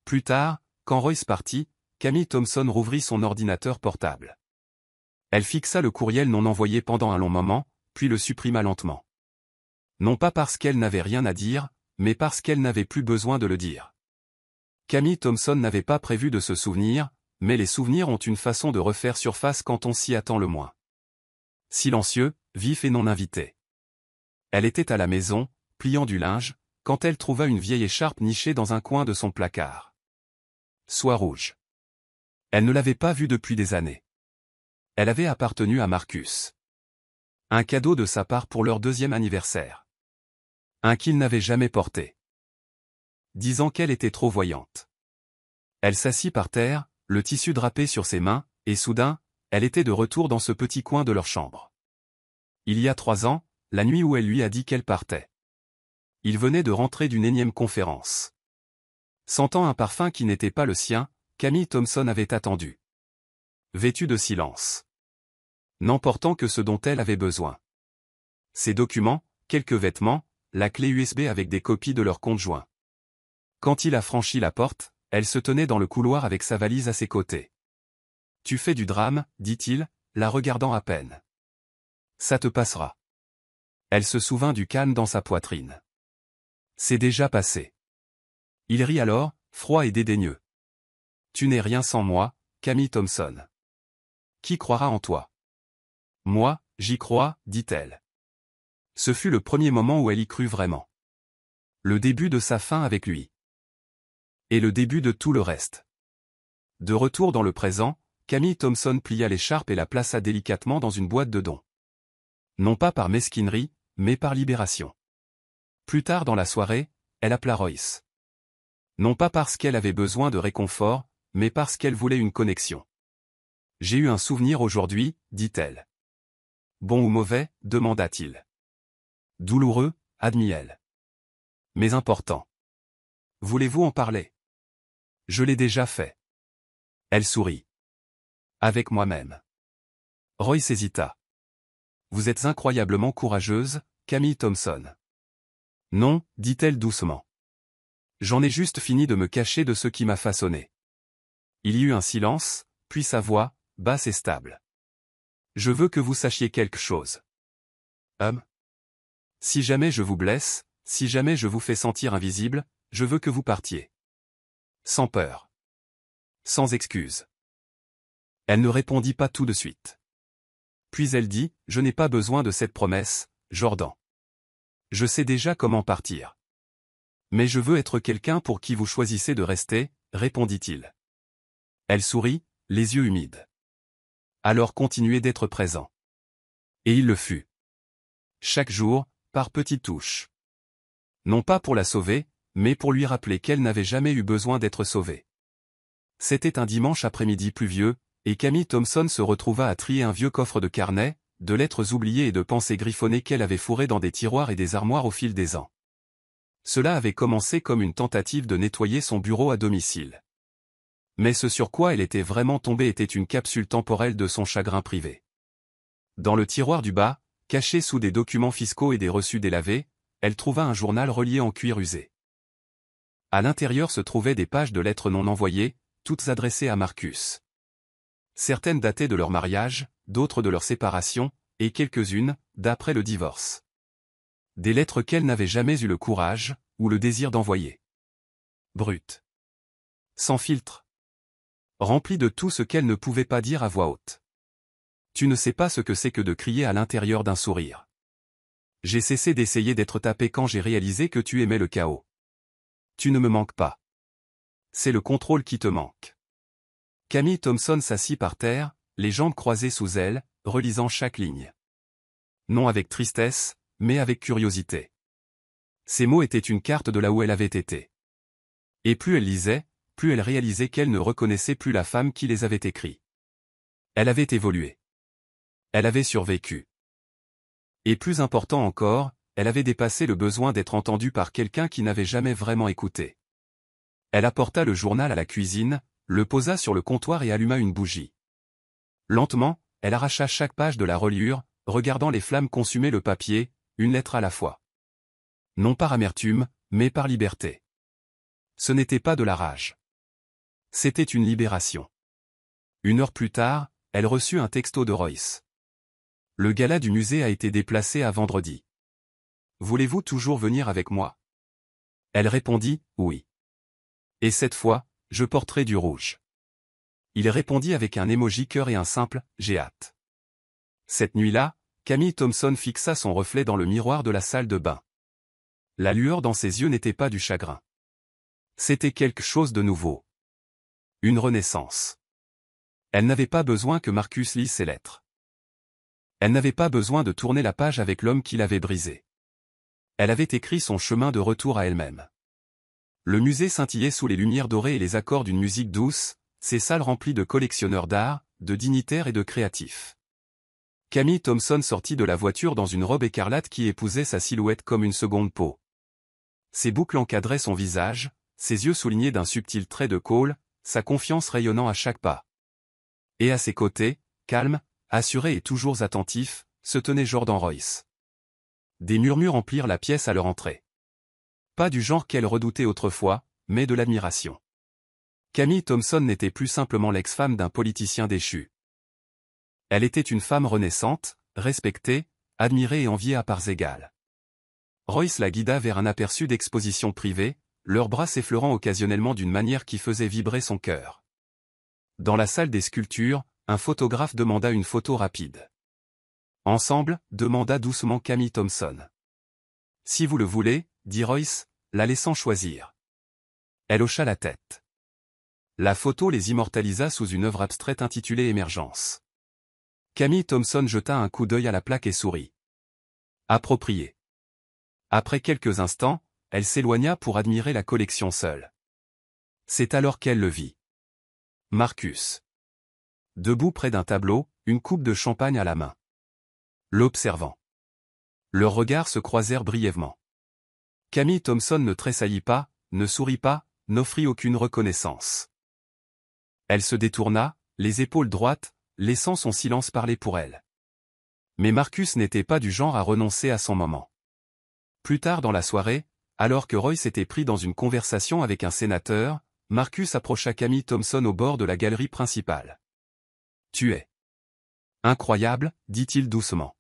Plus tard, quand Royce partit, Camille Thompson rouvrit son ordinateur portable. Elle fixa le courriel non envoyé pendant un long moment, puis le supprima lentement. Non pas parce qu'elle n'avait rien à dire, mais parce qu'elle n'avait plus besoin de le dire. Camille Thompson n'avait pas prévu de se souvenir, mais les souvenirs ont une façon de refaire surface quand on s'y attend le moins. Silencieux, vif et non invité. Elle était à la maison, pliant du linge, quand elle trouva une vieille écharpe nichée dans un coin de son placard. Soie rouge. Elle ne l'avait pas vue depuis des années. Elle avait appartenu à Marcus. Un cadeau de sa part pour leur 2e anniversaire. Un qu'il n'avait jamais porté. Disant qu'elle était trop voyante. Elle s'assit par terre, le tissu drapé sur ses mains, et soudain, elle était de retour dans ce petit coin de leur chambre. Il y a 3 ans, la nuit où elle lui a dit qu'elle partait. Il venait de rentrer d'une énième conférence. Sentant un parfum qui n'était pas le sien, Camille Thompson avait attendu. Vêtue de silence. N'emportant que ce dont elle avait besoin. Ses documents, quelques vêtements, la clé USB avec des copies de leurs comptes joints. Quand il a franchi la porte, elle se tenait dans le couloir avec sa valise à ses côtés. « Tu fais du drame, dit-il, la regardant à peine. Ça te passera. » Elle se souvint du calme dans sa poitrine. C'est déjà passé. Il rit alors, froid et dédaigneux. Tu n'es rien sans moi, Camille Thompson. Qui croira en toi? Moi, j'y crois, dit-elle. Ce fut le premier moment où elle y crut vraiment. Le début de sa fin avec lui. Et le début de tout le reste. De retour dans le présent, Camille Thompson plia l'écharpe et la plaça délicatement dans une boîte de dons. Non pas par mesquinerie, mais par libération. Plus tard dans la soirée, elle appela Royce. Non pas parce qu'elle avait besoin de réconfort, mais parce qu'elle voulait une connexion. J'ai eu un souvenir aujourd'hui, dit-elle. Bon ou mauvais, demanda-t-il. Douloureux, admit-elle. Mais important. Voulez-vous en parler? Je l'ai déjà fait. Elle sourit. Avec moi-même. Royce hésita. Vous êtes incroyablement courageuse, Camille Thompson. Non, dit-elle doucement. J'en ai juste fini de me cacher de ce qui m'a façonné. Il y eut un silence, puis sa voix, basse et stable. Je veux que vous sachiez quelque chose. Si jamais je vous blesse, si jamais je vous fais sentir invisible, je veux que vous partiez. Sans peur. Sans excuse. Elle ne répondit pas tout de suite. Puis elle dit, je n'ai pas besoin de cette promesse, Jordan. Je sais déjà comment partir. Mais je veux être quelqu'un pour qui vous choisissez de rester, répondit-il. Elle sourit, les yeux humides. Alors continuez d'être présent. Et il le fut. Chaque jour, par petites touches. Non pas pour la sauver, mais pour lui rappeler qu'elle n'avait jamais eu besoin d'être sauvée. C'était un dimanche après-midi pluvieux, et Camille Thompson se retrouva à trier un vieux coffre de carnets, de lettres oubliées et de pensées griffonnées qu'elle avait fourrées dans des tiroirs et des armoires au fil des ans. Cela avait commencé comme une tentative de nettoyer son bureau à domicile. Mais ce sur quoi elle était vraiment tombée était une capsule temporelle de son chagrin privé. Dans le tiroir du bas, caché sous des documents fiscaux et des reçus délavés, elle trouva un journal relié en cuir usé. À l'intérieur se trouvaient des pages de lettres non envoyées, toutes adressées à Marcus. Certaines dataient de leur mariage, d'autres de leur séparation, et quelques-unes, d'après le divorce. Des lettres qu'elle n'avait jamais eu le courage, ou le désir d'envoyer. Brutes. Sans filtre. Remplies de tout ce qu'elle ne pouvait pas dire à voix haute. Tu ne sais pas ce que c'est que de crier à l'intérieur d'un sourire. J'ai cessé d'essayer d'être tapé quand j'ai réalisé que tu aimais le chaos. Tu ne me manques pas. C'est le contrôle qui te manque. Camille Thompson s'assit par terre, les jambes croisées sous elle, relisant chaque ligne. Non avec tristesse, mais avec curiosité. Ces mots étaient une carte de là où elle avait été. Et plus elle lisait, plus elle réalisait qu'elle ne reconnaissait plus la femme qui les avait écrits. Elle avait évolué. Elle avait survécu. Et plus important encore, elle avait dépassé le besoin d'être entendue par quelqu'un qui n'avait jamais vraiment écouté. Elle apporta le journal à la cuisine, le posa sur le comptoir et alluma une bougie. Lentement, elle arracha chaque page de la reliure, regardant les flammes consumer le papier, une lettre à la fois. Non par amertume, mais par liberté. Ce n'était pas de la rage. C'était une libération. 1 heure plus tard, elle reçut un texto de Royce. Le gala du musée a été déplacé à vendredi. Voulez-vous toujours venir avec moi? Elle répondit, oui. Et cette fois, je porterai du rouge. Il répondit avec un emoji cœur et un simple « j'ai hâte ». Cette nuit-là, Camille Thompson fixa son reflet dans le miroir de la salle de bain. La lueur dans ses yeux n'était pas du chagrin. C'était quelque chose de nouveau. Une renaissance. Elle n'avait pas besoin que Marcus lise ses lettres. Elle n'avait pas besoin de tourner la page avec l'homme qui l'avait brisée. Elle avait écrit son chemin de retour à elle-même. Le musée scintillait sous les lumières dorées et les accords d'une musique douce, ses salles remplies de collectionneurs d'art, de dignitaires et de créatifs. Camille Thompson sortit de la voiture dans une robe écarlate qui épousait sa silhouette comme une seconde peau. Ses boucles encadraient son visage, ses yeux soulignés d'un subtil trait de colle, sa confiance rayonnant à chaque pas. Et à ses côtés, calme, assuré et toujours attentif, se tenait Jordan Royce. Des murmures emplirent la pièce à leur entrée. Pas du genre qu'elle redoutait autrefois, mais de l'admiration. Camille Thompson n'était plus simplement l'ex-femme d'un politicien déchu. Elle était une femme renaissante, respectée, admirée et enviée à parts égales. Royce la guida vers un aperçu d'exposition privée, leurs bras s'effleurant occasionnellement d'une manière qui faisait vibrer son cœur. Dans la salle des sculptures, un photographe demanda une photo rapide. Ensemble, demanda doucement Camille Thompson. Si vous le voulez, dit Royce, la laissant choisir. Elle hocha la tête. La photo les immortalisa sous une œuvre abstraite intitulée Émergence. Camille Thompson jeta un coup d'œil à la plaque et sourit. Approprié. Après quelques instants, elle s'éloigna pour admirer la collection seule. C'est alors qu'elle le vit. Marcus. Debout près d'un tableau, une coupe de champagne à la main. L'observant. Leurs regards se croisèrent brièvement. Camille Thompson ne tressaillit pas, ne sourit pas, n'offrit aucune reconnaissance. Elle se détourna, les épaules droites, laissant son silence parler pour elle. Mais Marcus n'était pas du genre à renoncer à son moment. Plus tard dans la soirée, alors que Royce était pris dans une conversation avec un sénateur, Marcus approcha Camille Thompson au bord de la galerie principale. « Tu es incroyable, dit-il doucement. »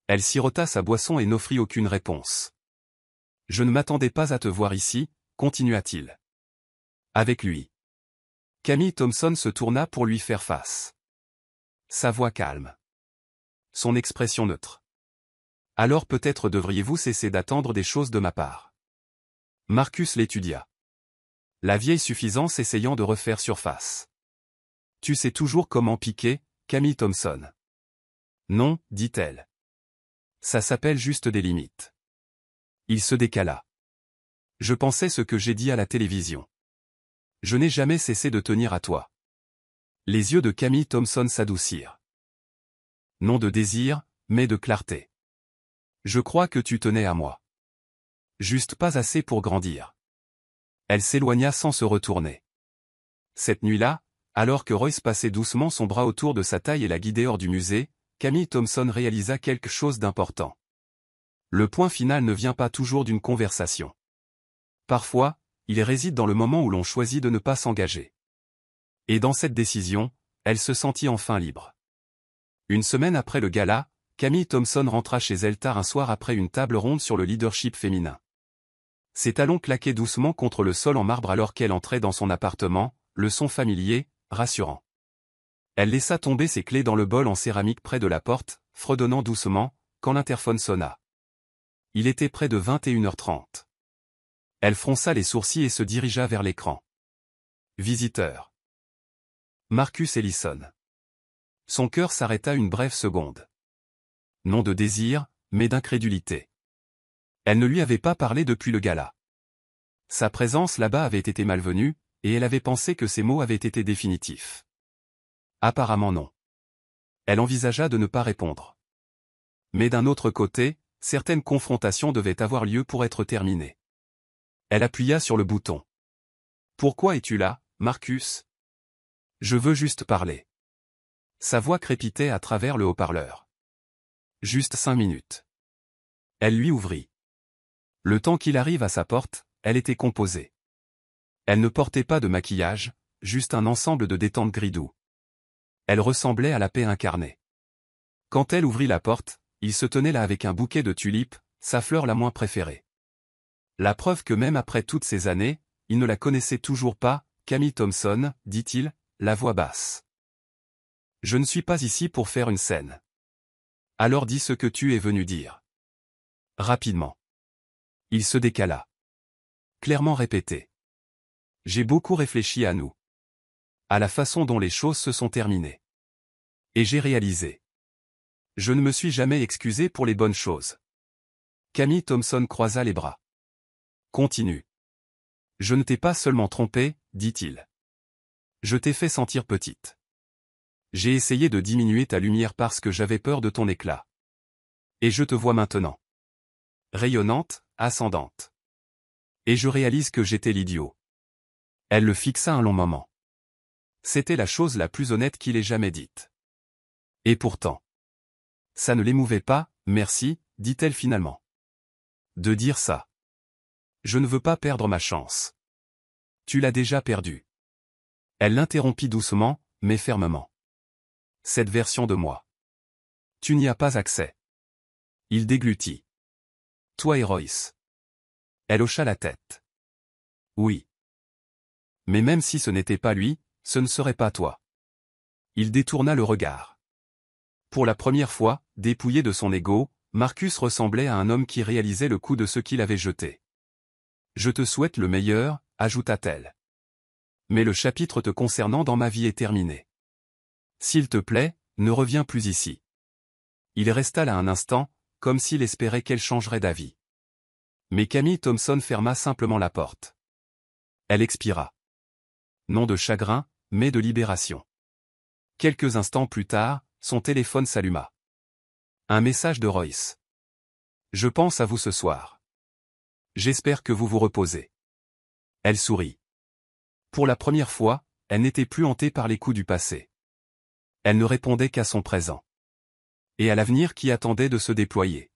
Elle sirota sa boisson et n'offrit aucune réponse. « Je ne m'attendais pas à te voir ici, » continua-t-il. Avec lui. Camille Thompson se tourna pour lui faire face. Sa voix calme. Son expression neutre. « Alors peut-être devriez-vous cesser d'attendre des choses de ma part. » Marcus l'étudia. La vieille suffisance essayant de refaire surface. « Tu sais toujours comment piquer, Camille Thompson. » Non, dit-elle. Ça s'appelle juste des limites. Il se décala. Je pensais ce que j'ai dit à la télévision. Je n'ai jamais cessé de tenir à toi. Les yeux de Camille Thompson s'adoucirent. Non de désir, mais de clarté. Je crois que tu tenais à moi. Juste pas assez pour grandir. Elle s'éloigna sans se retourner. Cette nuit-là, alors que Royce passait doucement son bras autour de sa taille et la guidait hors du musée, Camille Thompson réalisa quelque chose d'important. Le point final ne vient pas toujours d'une conversation. Parfois, il réside dans le moment où l'on choisit de ne pas s'engager. Et dans cette décision, elle se sentit enfin libre. Une semaine après le gala, Camille Thompson rentra chez elle tard un soir après une table ronde sur le leadership féminin. Ses talons claquaient doucement contre le sol en marbre alors qu'elle entrait dans son appartement, le son familier, rassurant. Elle laissa tomber ses clés dans le bol en céramique près de la porte, fredonnant doucement, quand l'interphone sonna. Il était près de 21h30. Elle fronça les sourcils et se dirigea vers l'écran. Visiteur. Marcus Ellison. Son cœur s'arrêta une brève seconde. Non de désir, mais d'incrédulité. Elle ne lui avait pas parlé depuis le gala. Sa présence là-bas avait été malvenue, et elle avait pensé que ses mots avaient été définitifs. Apparemment non. Elle envisagea de ne pas répondre. Mais d'un autre côté, certaines confrontations devaient avoir lieu pour être terminées. Elle appuya sur le bouton. « Pourquoi es-tu là, Marcus ?» Je veux juste parler. Sa voix crépitait à travers le haut-parleur. Juste 5 minutes. Elle lui ouvrit. Le temps qu'il arrive à sa porte, elle était composée. Elle ne portait pas de maquillage, juste un ensemble de détente gris doux. Elle ressemblait à la paix incarnée. Quand elle ouvrit la porte, il se tenait là avec un bouquet de tulipes, sa fleur la moins préférée. La preuve que même après toutes ces années, il ne la connaissait toujours pas, Camille Thompson, dit-il, la voix basse. Je ne suis pas ici pour faire une scène. Alors dis ce que tu es venu dire. Rapidement. Il se décala. Clairement répété. J'ai beaucoup réfléchi à nous. À la façon dont les choses se sont terminées. Et j'ai réalisé. Je ne me suis jamais excusé pour les bonnes choses. Camille Thompson croisa les bras. Continue. Je ne t'ai pas seulement trompé, dit-il. Je t'ai fait sentir petite. J'ai essayé de diminuer ta lumière parce que j'avais peur de ton éclat. Et je te vois maintenant. Rayonnante, ascendante. Et je réalise que j'étais l'idiot. Elle le fixa un long moment. C'était la chose la plus honnête qu'il ait jamais dite. Et pourtant. Ça ne l'émouvait pas, merci, dit-elle finalement. De dire ça. Je ne veux pas perdre ma chance. Tu l'as déjà perdue. Elle l'interrompit doucement, mais fermement. Cette version de moi. Tu n'y as pas accès. Il déglutit. Toi et Royce. Elle hocha la tête. Oui. Mais même si ce n'était pas lui, ce ne serait pas toi. Il détourna le regard. Pour la première fois, dépouillé de son ego, Marcus ressemblait à un homme qui réalisait le coût de ce qu'il avait jeté. Je te souhaite le meilleur, ajouta-t-elle. Mais le chapitre te concernant dans ma vie est terminé. S'il te plaît, ne reviens plus ici. Il resta là un instant, comme s'il espérait qu'elle changerait d'avis. Mais Camille Thompson ferma simplement la porte. Elle expira. Non de chagrin, mais de libération. Quelques instants plus tard, son téléphone s'alluma. Un message de Royce. Je pense à vous ce soir. J'espère que vous vous reposez. Elle sourit. Pour la première fois, elle n'était plus hantée par les coups du passé. Elle ne répondait qu'à son présent. Et à l'avenir qui attendait de se déployer.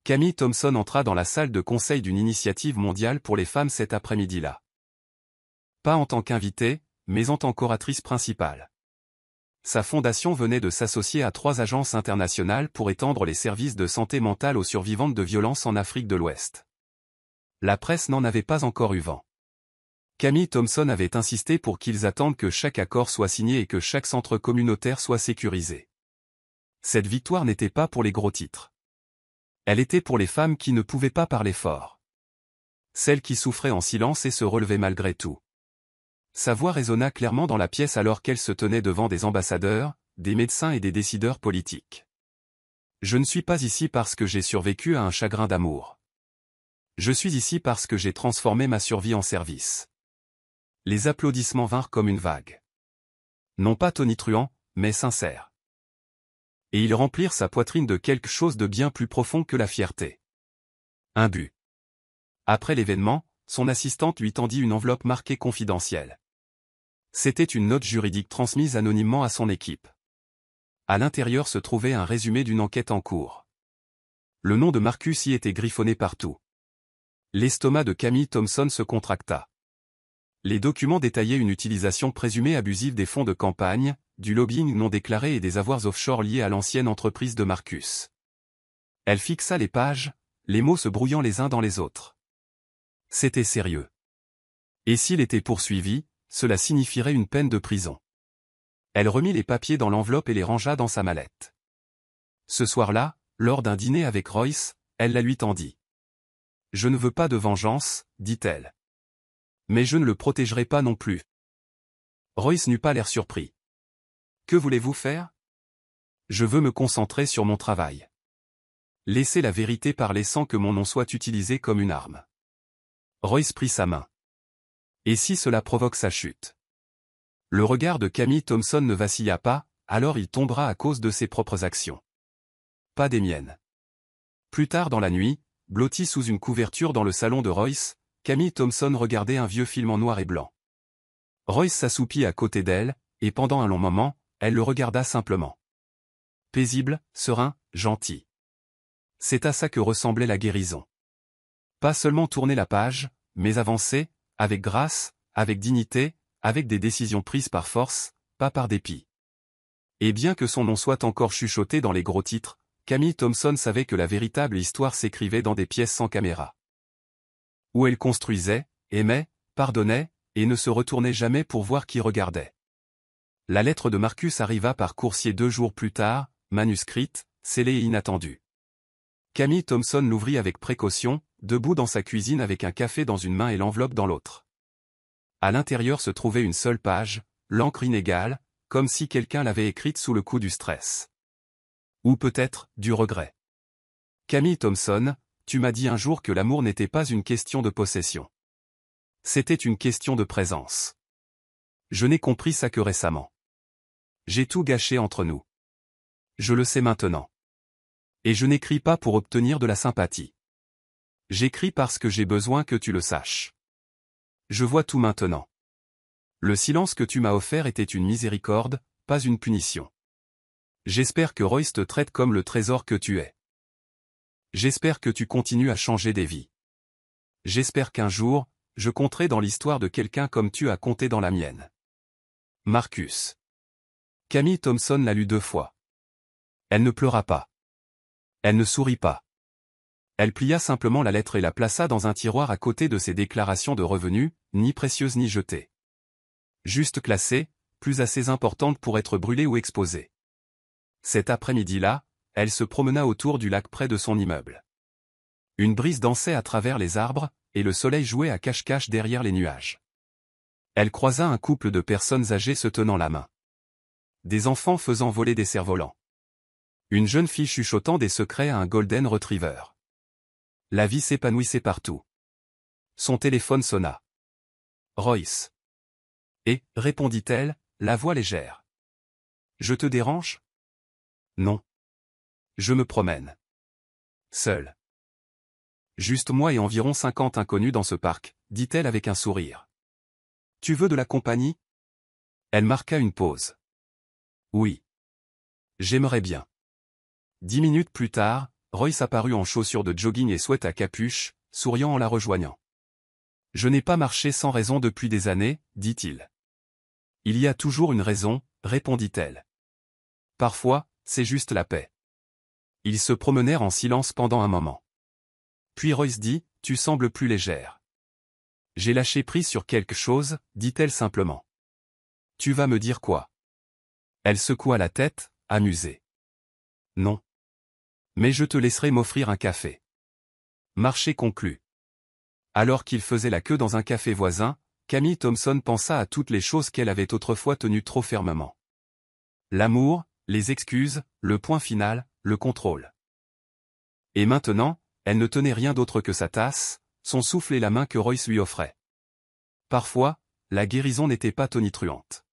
Camille Thompson entra dans la salle de conseil d'une initiative mondiale pour les femmes cet après-midi-là. Pas en tant qu'invitée, mais en tant qu'oratrice principale. Sa fondation venait de s'associer à 3 agences internationales pour étendre les services de santé mentale aux survivantes de violences en Afrique de l'Ouest. La presse n'en avait pas encore eu vent. Camille Thompson avait insisté pour qu'ils attendent que chaque accord soit signé et que chaque centre communautaire soit sécurisé. Cette victoire n'était pas pour les gros titres. Elle était pour les femmes qui ne pouvaient pas parler fort. Celles qui souffraient en silence et se relevaient malgré tout. Sa voix résonna clairement dans la pièce alors qu'elle se tenait devant des ambassadeurs, des médecins et des décideurs politiques. Je ne suis pas ici parce que j'ai survécu à un chagrin d'amour. Je suis ici parce que j'ai transformé ma survie en service. Les applaudissements vinrent comme une vague. Non pas tonitruants, mais sincères. Et ils remplirent sa poitrine de quelque chose de bien plus profond que la fierté. Un but. Après l'événement, son assistante lui tendit une enveloppe marquée confidentielle. C'était une note juridique transmise anonymement à son équipe. À l'intérieur se trouvait un résumé d'une enquête en cours. Le nom de Marcus y était griffonné partout. L'estomac de Camille Thompson se contracta. Les documents détaillaient une utilisation présumée abusive des fonds de campagne, du lobbying non déclaré et des avoirs offshore liés à l'ancienne entreprise de Marcus. Elle fixa les pages, les mots se brouillant les uns dans les autres. C'était sérieux. Et s'il était poursuivi, cela signifierait une peine de prison. Elle remit les papiers dans l'enveloppe et les rangea dans sa mallette. Ce soir-là, lors d'un dîner avec Royce, elle la lui tendit. « Je ne veux pas de vengeance, dit-elle. Mais je ne le protégerai pas non plus. » Royce n'eut pas l'air surpris. « Que voulez-vous faire ? » ?»« Je veux me concentrer sur mon travail. Laisser la vérité parler sans que mon nom soit utilisé comme une arme. » Royce prit sa main. « Et si cela provoque sa chute ?» Le regard de Camille Thompson ne vacilla pas, alors il tombera à cause de ses propres actions. Pas des miennes. Plus tard dans la nuit, blottie sous une couverture dans le salon de Royce, Camille Thompson regardait un vieux film en noir et blanc. Royce s'assoupit à côté d'elle, et pendant un long moment, elle le regarda simplement. Paisible, serein, gentil. C'est à ça que ressemblait la guérison. Pas seulement tourner la page, mais avancer, avec grâce, avec dignité, avec des décisions prises par force, pas par dépit. Et bien que son nom soit encore chuchoté dans les gros titres, Camille Thompson savait que la véritable histoire s'écrivait dans des pièces sans caméra. Où elle construisait, aimait, pardonnait, et ne se retournait jamais pour voir qui regardait. La lettre de Marcus arriva par coursier 2 jours plus tard, manuscrite, scellée et inattendue. Camille Thompson l'ouvrit avec précaution, debout dans sa cuisine avec un café dans une main et l'enveloppe dans l'autre. À l'intérieur se trouvait une seule page, l'encre inégale, comme si quelqu'un l'avait écrite sous le coup du stress. Ou peut-être, du regret. Camille Thompson, tu m'as dit un jour que l'amour n'était pas une question de possession. C'était une question de présence. Je n'ai compris ça que récemment. J'ai tout gâché entre nous. Je le sais maintenant. Et je n'écris pas pour obtenir de la sympathie. J'écris parce que j'ai besoin que tu le saches. Je vois tout maintenant. Le silence que tu m'as offert était une miséricorde, pas une punition. J'espère que Royce te traite comme le trésor que tu es. J'espère que tu continues à changer des vies. J'espère qu'un jour, je compterai dans l'histoire de quelqu'un comme tu as compté dans la mienne. Marcus. Camille Thompson l'a lu 2 fois. Elle ne pleura pas. Elle ne sourit pas. Elle plia simplement la lettre et la plaça dans un tiroir à côté de ses déclarations de revenus, ni précieuses ni jetées. Juste classées, plus assez importantes pour être brûlées ou exposées. Cet après-midi-là, elle se promena autour du lac près de son immeuble. Une brise dansait à travers les arbres, et le soleil jouait à cache-cache derrière les nuages. Elle croisa un couple de personnes âgées se tenant la main. Des enfants faisant voler des cerfs-volants. Une jeune fille chuchotant des secrets à un golden retriever. La vie s'épanouissait partout. Son téléphone sonna. Royce. Et, répondit-elle, la voix légère. Je te dérange? Non. Je me promène. Seul. Juste moi et environ 50 inconnus dans ce parc, dit-elle avec un sourire. Tu veux de la compagnie? Elle marqua une pause. Oui. J'aimerais bien. 10 minutes plus tard, Royce apparut en chaussures de jogging et sweat à capuche, souriant en la rejoignant. Je n'ai pas marché sans raison depuis des années, dit-il. Il y a toujours une raison, répondit-elle. Parfois, c'est juste la paix. Ils se promenèrent en silence pendant un moment. Puis Royce dit, tu sembles plus légère. J'ai lâché prise sur quelque chose, dit-elle simplement. Tu vas me dire quoi? Elle secoua la tête, amusée. Non. Mais je te laisserai m'offrir un café. Marché conclu. Alors qu'il faisait la queue dans un café voisin, Camille Thompson pensa à toutes les choses qu'elle avait autrefois tenues trop fermement. L'amour, les excuses, le point final, le contrôle. Et maintenant, elle ne tenait rien d'autre que sa tasse, son souffle et la main que Royce lui offrait. Parfois, la guérison n'était pas tonitruante.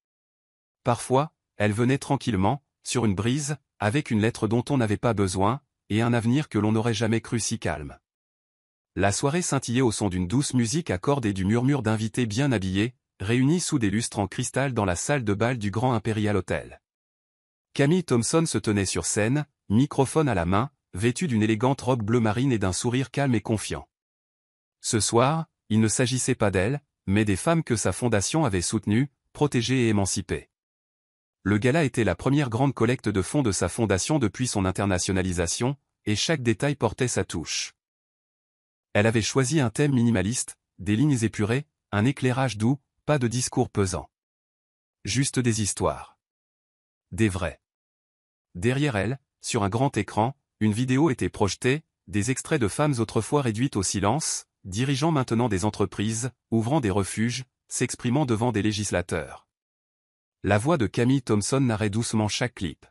Parfois, elle venait tranquillement, sur une brise, avec une lettre dont on n'avait pas besoin, et un avenir que l'on n'aurait jamais cru si calme. La soirée scintillait au son d'une douce musique à cordes et du murmure d'invités bien habillés, réunis sous des lustres en cristal dans la salle de bal du Grand Imperial Hotel. Camille Thompson se tenait sur scène, microphone à la main, vêtue d'une élégante robe bleu marine et d'un sourire calme et confiant. Ce soir, il ne s'agissait pas d'elle, mais des femmes que sa fondation avait soutenues, protégées et émancipées. Le gala était la première grande collecte de fonds de sa fondation depuis son internationalisation, et chaque détail portait sa touche. Elle avait choisi un thème minimaliste, des lignes épurées, un éclairage doux, pas de discours pesant. Juste des histoires. Des vrais. Derrière elle, sur un grand écran, une vidéo était projetée, des extraits de femmes autrefois réduites au silence, dirigeant maintenant des entreprises, ouvrant des refuges, s'exprimant devant des législateurs. La voix de Camille Thompson narrait doucement chaque clip.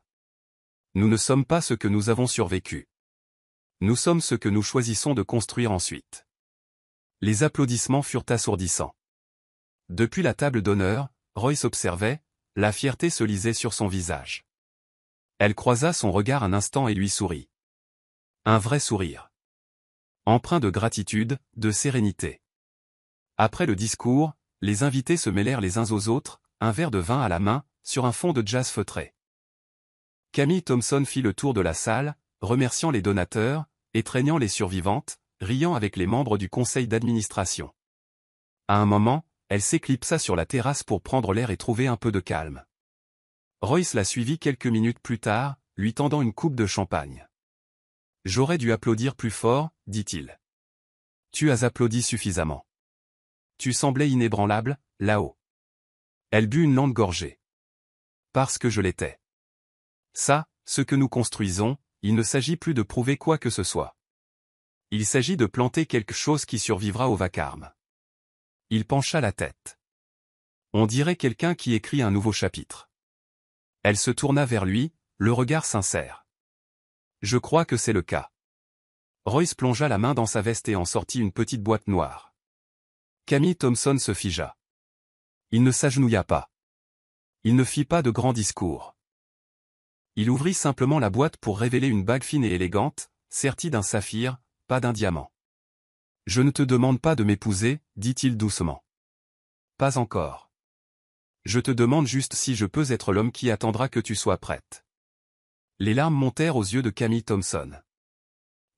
Nous ne sommes pas ce que nous avons survécu. Nous sommes ce que nous choisissons de construire ensuite. Les applaudissements furent assourdissants. Depuis la table d'honneur, Royce observait, la fierté se lisait sur son visage. Elle croisa son regard un instant et lui sourit. Un vrai sourire. Empreint de gratitude, de sérénité. Après le discours, les invités se mêlèrent les uns aux autres, un verre de vin à la main, sur un fond de jazz feutré. Camille Thompson fit le tour de la salle, remerciant les donateurs, étreignant les survivantes, riant avec les membres du conseil d'administration. À un moment, elle s'éclipsa sur la terrasse pour prendre l'air et trouver un peu de calme. Royce la suivit quelques minutes plus tard, lui tendant une coupe de champagne. « J'aurais dû applaudir plus fort, dit-il. Tu as applaudi suffisamment. Tu semblais inébranlable, là-haut. » Elle but une lente gorgée. « Parce que je l'étais. Ça, ce que nous construisons, il ne s'agit plus de prouver quoi que ce soit. Il s'agit de planter quelque chose qui survivra au vacarme. » Il pencha la tête. On dirait quelqu'un qui écrit un nouveau chapitre. Elle se tourna vers lui, le regard sincère. Je crois que c'est le cas. Royce plongea la main dans sa veste et en sortit une petite boîte noire. Camille Thompson se figea. Il ne s'agenouilla pas. Il ne fit pas de grands discours. Il ouvrit simplement la boîte pour révéler une bague fine et élégante, sertie d'un saphir, pas d'un diamant. « Je ne te demande pas de m'épouser, dit-il doucement. Pas encore. Je te demande juste si je peux être l'homme qui attendra que tu sois prête. » Les larmes montèrent aux yeux de Camille Thompson.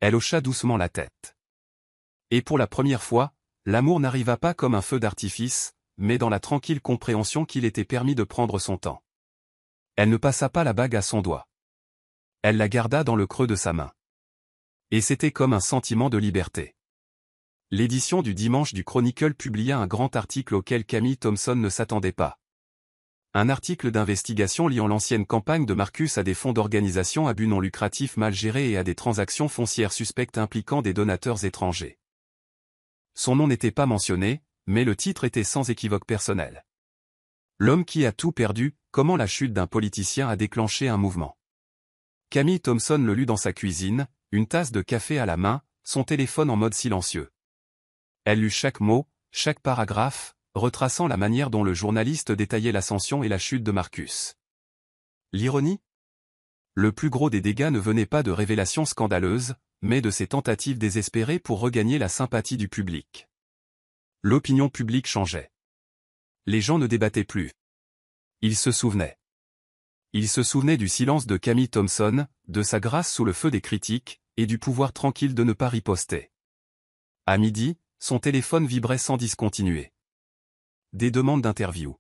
Elle hocha doucement la tête. Et pour la première fois, l'amour n'arriva pas comme un feu d'artifice, mais dans la tranquille compréhension qu'il était permis de prendre son temps. Elle ne passa pas la bague à son doigt. Elle la garda dans le creux de sa main. Et c'était comme un sentiment de liberté. L'édition du dimanche du Chronicle publia un grand article auquel Camille Thompson ne s'attendait pas. Un article d'investigation liant l'ancienne campagne de Marcus à des fonds d'organisation à but non lucratif mal gérés et à des transactions foncières suspectes impliquant des donateurs étrangers. Son nom n'était pas mentionné, mais le titre était sans équivoque personnel. L'homme qui a tout perdu, comment la chute d'un politicien a déclenché un mouvement. Camille Thompson le lut dans sa cuisine, une tasse de café à la main, son téléphone en mode silencieux. Elle lut chaque mot, chaque paragraphe, retraçant la manière dont le journaliste détaillait l'ascension et la chute de Marcus. L'ironie ? Le plus gros des dégâts ne venait pas de révélations scandaleuses, mais de ses tentatives désespérées pour regagner la sympathie du public. L'opinion publique changeait. Les gens ne débattaient plus. Ils se souvenaient. Ils se souvenaient du silence de Camille Thompson, de sa grâce sous le feu des critiques, et du pouvoir tranquille de ne pas riposter. À midi, son téléphone vibrait sans discontinuer. Des demandes d'interview.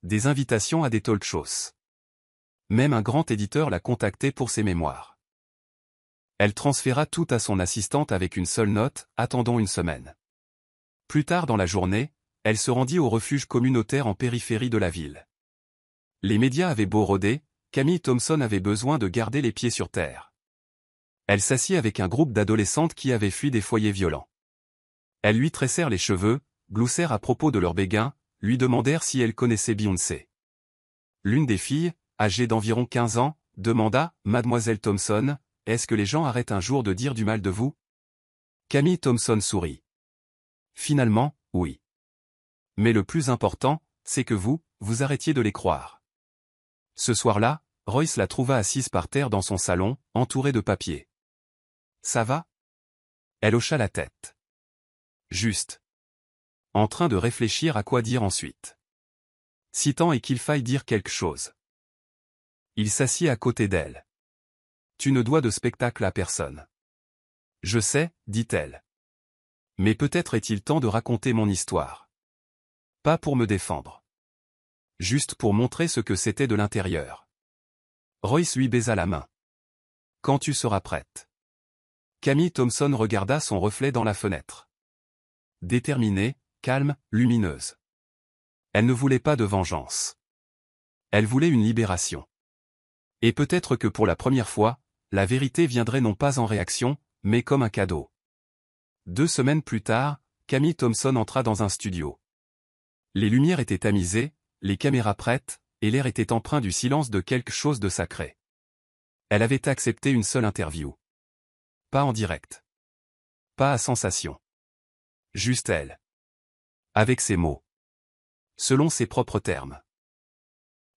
Des invitations à des talk-shows. Même un grand éditeur l'a contacté pour ses mémoires. Elle transféra tout à son assistante avec une seule note, attendons une semaine. Plus tard dans la journée, elle se rendit au refuge communautaire en périphérie de la ville. Les médias avaient beau rôder, Camille Thompson avait besoin de garder les pieds sur terre. Elle s'assit avec un groupe d'adolescentes qui avaient fui des foyers violents. Elles lui tressèrent les cheveux, gloussèrent à propos de leur béguin, lui demandèrent si elle connaissait Beyoncé. L'une des filles, âgée d'environ 15 ans, demanda « Mademoiselle Thompson, est-ce que les gens arrêtent un jour de dire du mal de vous ?» Camille Thompson sourit. Finalement, oui. Mais le plus important, c'est que vous arrêtiez de les croire. Ce soir-là, Royce la trouva assise par terre dans son salon, entourée de papiers. « Ça va ?» Elle hocha la tête. Juste. En train de réfléchir à quoi dire ensuite. Si tant est qu'il faille dire quelque chose. Il s'assit à côté d'elle. Tu ne dois de spectacle à personne. Je sais, dit-elle. Mais peut-être est-il temps de raconter mon histoire. Pas pour me défendre. Juste pour montrer ce que c'était de l'intérieur. Royce lui baisa la main. Quand tu seras prête. Camille Thompson regarda son reflet dans la fenêtre. Déterminée, calme, lumineuse. Elle ne voulait pas de vengeance. Elle voulait une libération. Et peut-être que pour la première fois, la vérité viendrait non pas en réaction, mais comme un cadeau. 2 semaines plus tard, Camille Thompson entra dans un studio. Les lumières étaient tamisées, les caméras prêtes, et l'air était empreint du silence de quelque chose de sacré. Elle avait accepté une seule interview. Pas en direct. Pas à sensation. Juste elle. Avec ses mots. Selon ses propres termes.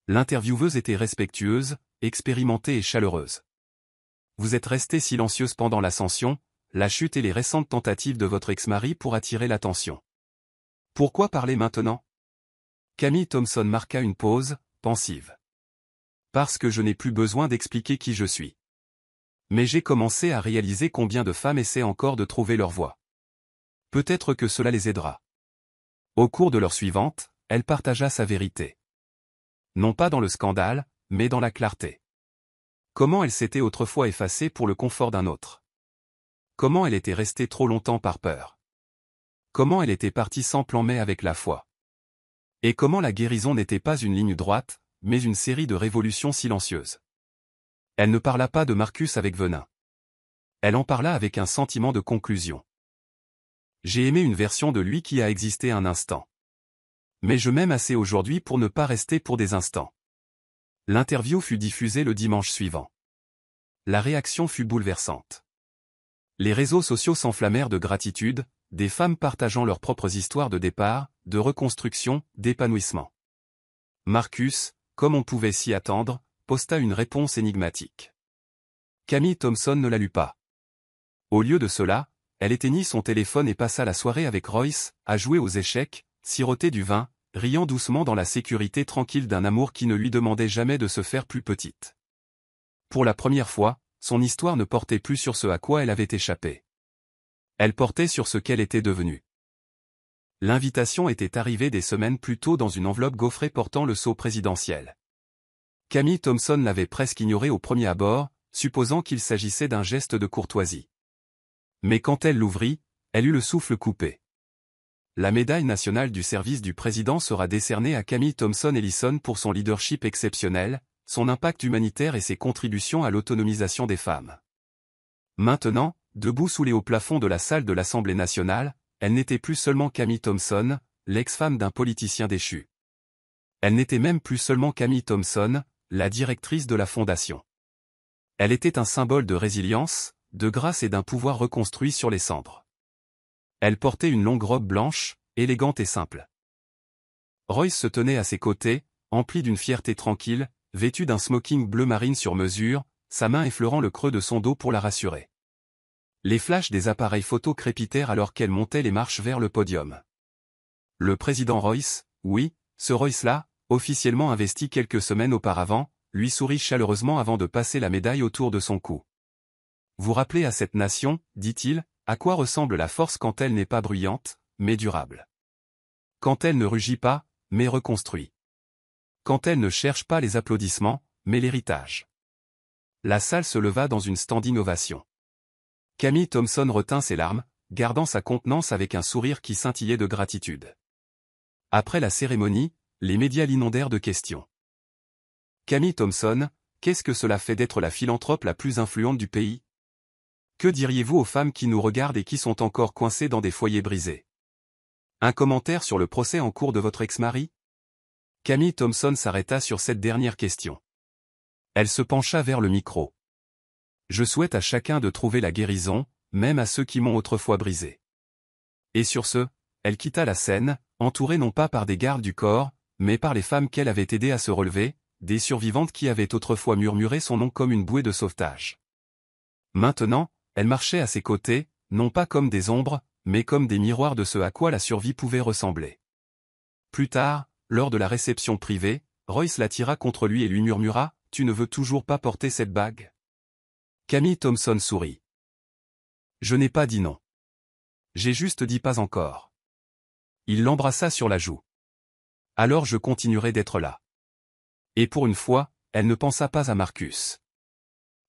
L'intervieweuse était respectueuse, expérimentée et chaleureuse. Vous êtes restée silencieuse pendant l'ascension, la chute et les récentes tentatives de votre ex-mari pour attirer l'attention. Pourquoi parler maintenant ? Camille Thompson marqua une pause, pensive. Parce que je n'ai plus besoin d'expliquer qui je suis. Mais j'ai commencé à réaliser combien de femmes essaient encore de trouver leur voie. Peut-être que cela les aidera. Au cours de l'heure suivante, elle partagea sa vérité. Non pas dans le scandale, mais dans la clarté. Comment elle s'était autrefois effacée pour le confort d'un autre. Comment elle était restée trop longtemps par peur. Comment elle était partie sans plan mais avec la foi. Et comment la guérison n'était pas une ligne droite, mais une série de révolutions silencieuses. Elle ne parla pas de Marcus avec venin. Elle en parla avec un sentiment de conclusion. J'ai aimé une version de lui qui a existé un instant. Mais je m'aime assez aujourd'hui pour ne pas rester pour des instants. L'interview fut diffusée le dimanche suivant. La réaction fut bouleversante. Les réseaux sociaux s'enflammèrent de gratitude, des femmes partageant leurs propres histoires de départ, de reconstruction, d'épanouissement. Marcus, comme on pouvait s'y attendre, posta une réponse énigmatique. Camille Thompson ne la lut pas. Au lieu de cela, elle éteignit son téléphone et passa la soirée avec Royce, à jouer aux échecs, siroter du vin, riant doucement dans la sécurité tranquille d'un amour qui ne lui demandait jamais de se faire plus petite. Pour la première fois, son histoire ne portait plus sur ce à quoi elle avait échappé. Elle portait sur ce qu'elle était devenue. L'invitation était arrivée des semaines plus tôt dans une enveloppe gaufrée portant le sceau présidentiel. Camille Thompson l'avait presque ignoré au premier abord, supposant qu'il s'agissait d'un geste de courtoisie. Mais quand elle l'ouvrit, elle eut le souffle coupé. La médaille nationale du service du président sera décernée à Camille Thompson Ellison pour son leadership exceptionnel, son impact humanitaire et ses contributions à l'autonomisation des femmes. Maintenant, debout sous les hauts plafonds de la salle de l'Assemblée nationale, elle n'était plus seulement Camille Thompson, l'ex-femme d'un politicien déchu. Elle n'était même plus seulement Camille Thompson, la directrice de la fondation. Elle était un symbole de résilience, de grâce et d'un pouvoir reconstruit sur les cendres. Elle portait une longue robe blanche, élégante et simple. Royce se tenait à ses côtés, empli d'une fierté tranquille, vêtu d'un smoking bleu marine sur mesure, sa main effleurant le creux de son dos pour la rassurer. Les flashs des appareils photo crépitèrent alors qu'elle montait les marches vers le podium. Le président Royce, oui, ce Royce-là, officiellement investi quelques semaines auparavant, lui sourit chaleureusement avant de passer la médaille autour de son cou. Vous rappelez à cette nation, dit-il, à quoi ressemble la force quand elle n'est pas bruyante, mais durable. Quand elle ne rugit pas, mais reconstruit. Quand elle ne cherche pas les applaudissements, mais l'héritage. La salle se leva dans une standing ovation. Camille Thompson retint ses larmes, gardant sa contenance avec un sourire qui scintillait de gratitude. Après la cérémonie, les médias l'inondèrent de questions. Camille Thompson, qu'est-ce que cela fait d'être la philanthrope la plus influente du pays? Que diriez-vous aux femmes qui nous regardent et qui sont encore coincées dans des foyers brisés? Un commentaire sur le procès en cours de votre ex-mari? Camille Thompson s'arrêta sur cette dernière question. Elle se pencha vers le micro. Je souhaite à chacun de trouver la guérison, même à ceux qui m'ont autrefois brisé. Et sur ce, elle quitta la scène, entourée non pas par des gardes du corps, mais par les femmes qu'elle avait aidées à se relever, des survivantes qui avaient autrefois murmuré son nom comme une bouée de sauvetage. Maintenant, elle marchait à ses côtés, non pas comme des ombres, mais comme des miroirs de ce à quoi la survie pouvait ressembler. Plus tard, lors de la réception privée, Royce l'attira contre lui et lui murmura « Tu ne veux toujours pas porter cette bague ?» Camille Thompson sourit. Je n'ai pas dit non. J'ai juste dit pas encore. Il l'embrassa sur la joue. Alors je continuerai d'être là. Et pour une fois, elle ne pensa pas à Marcus.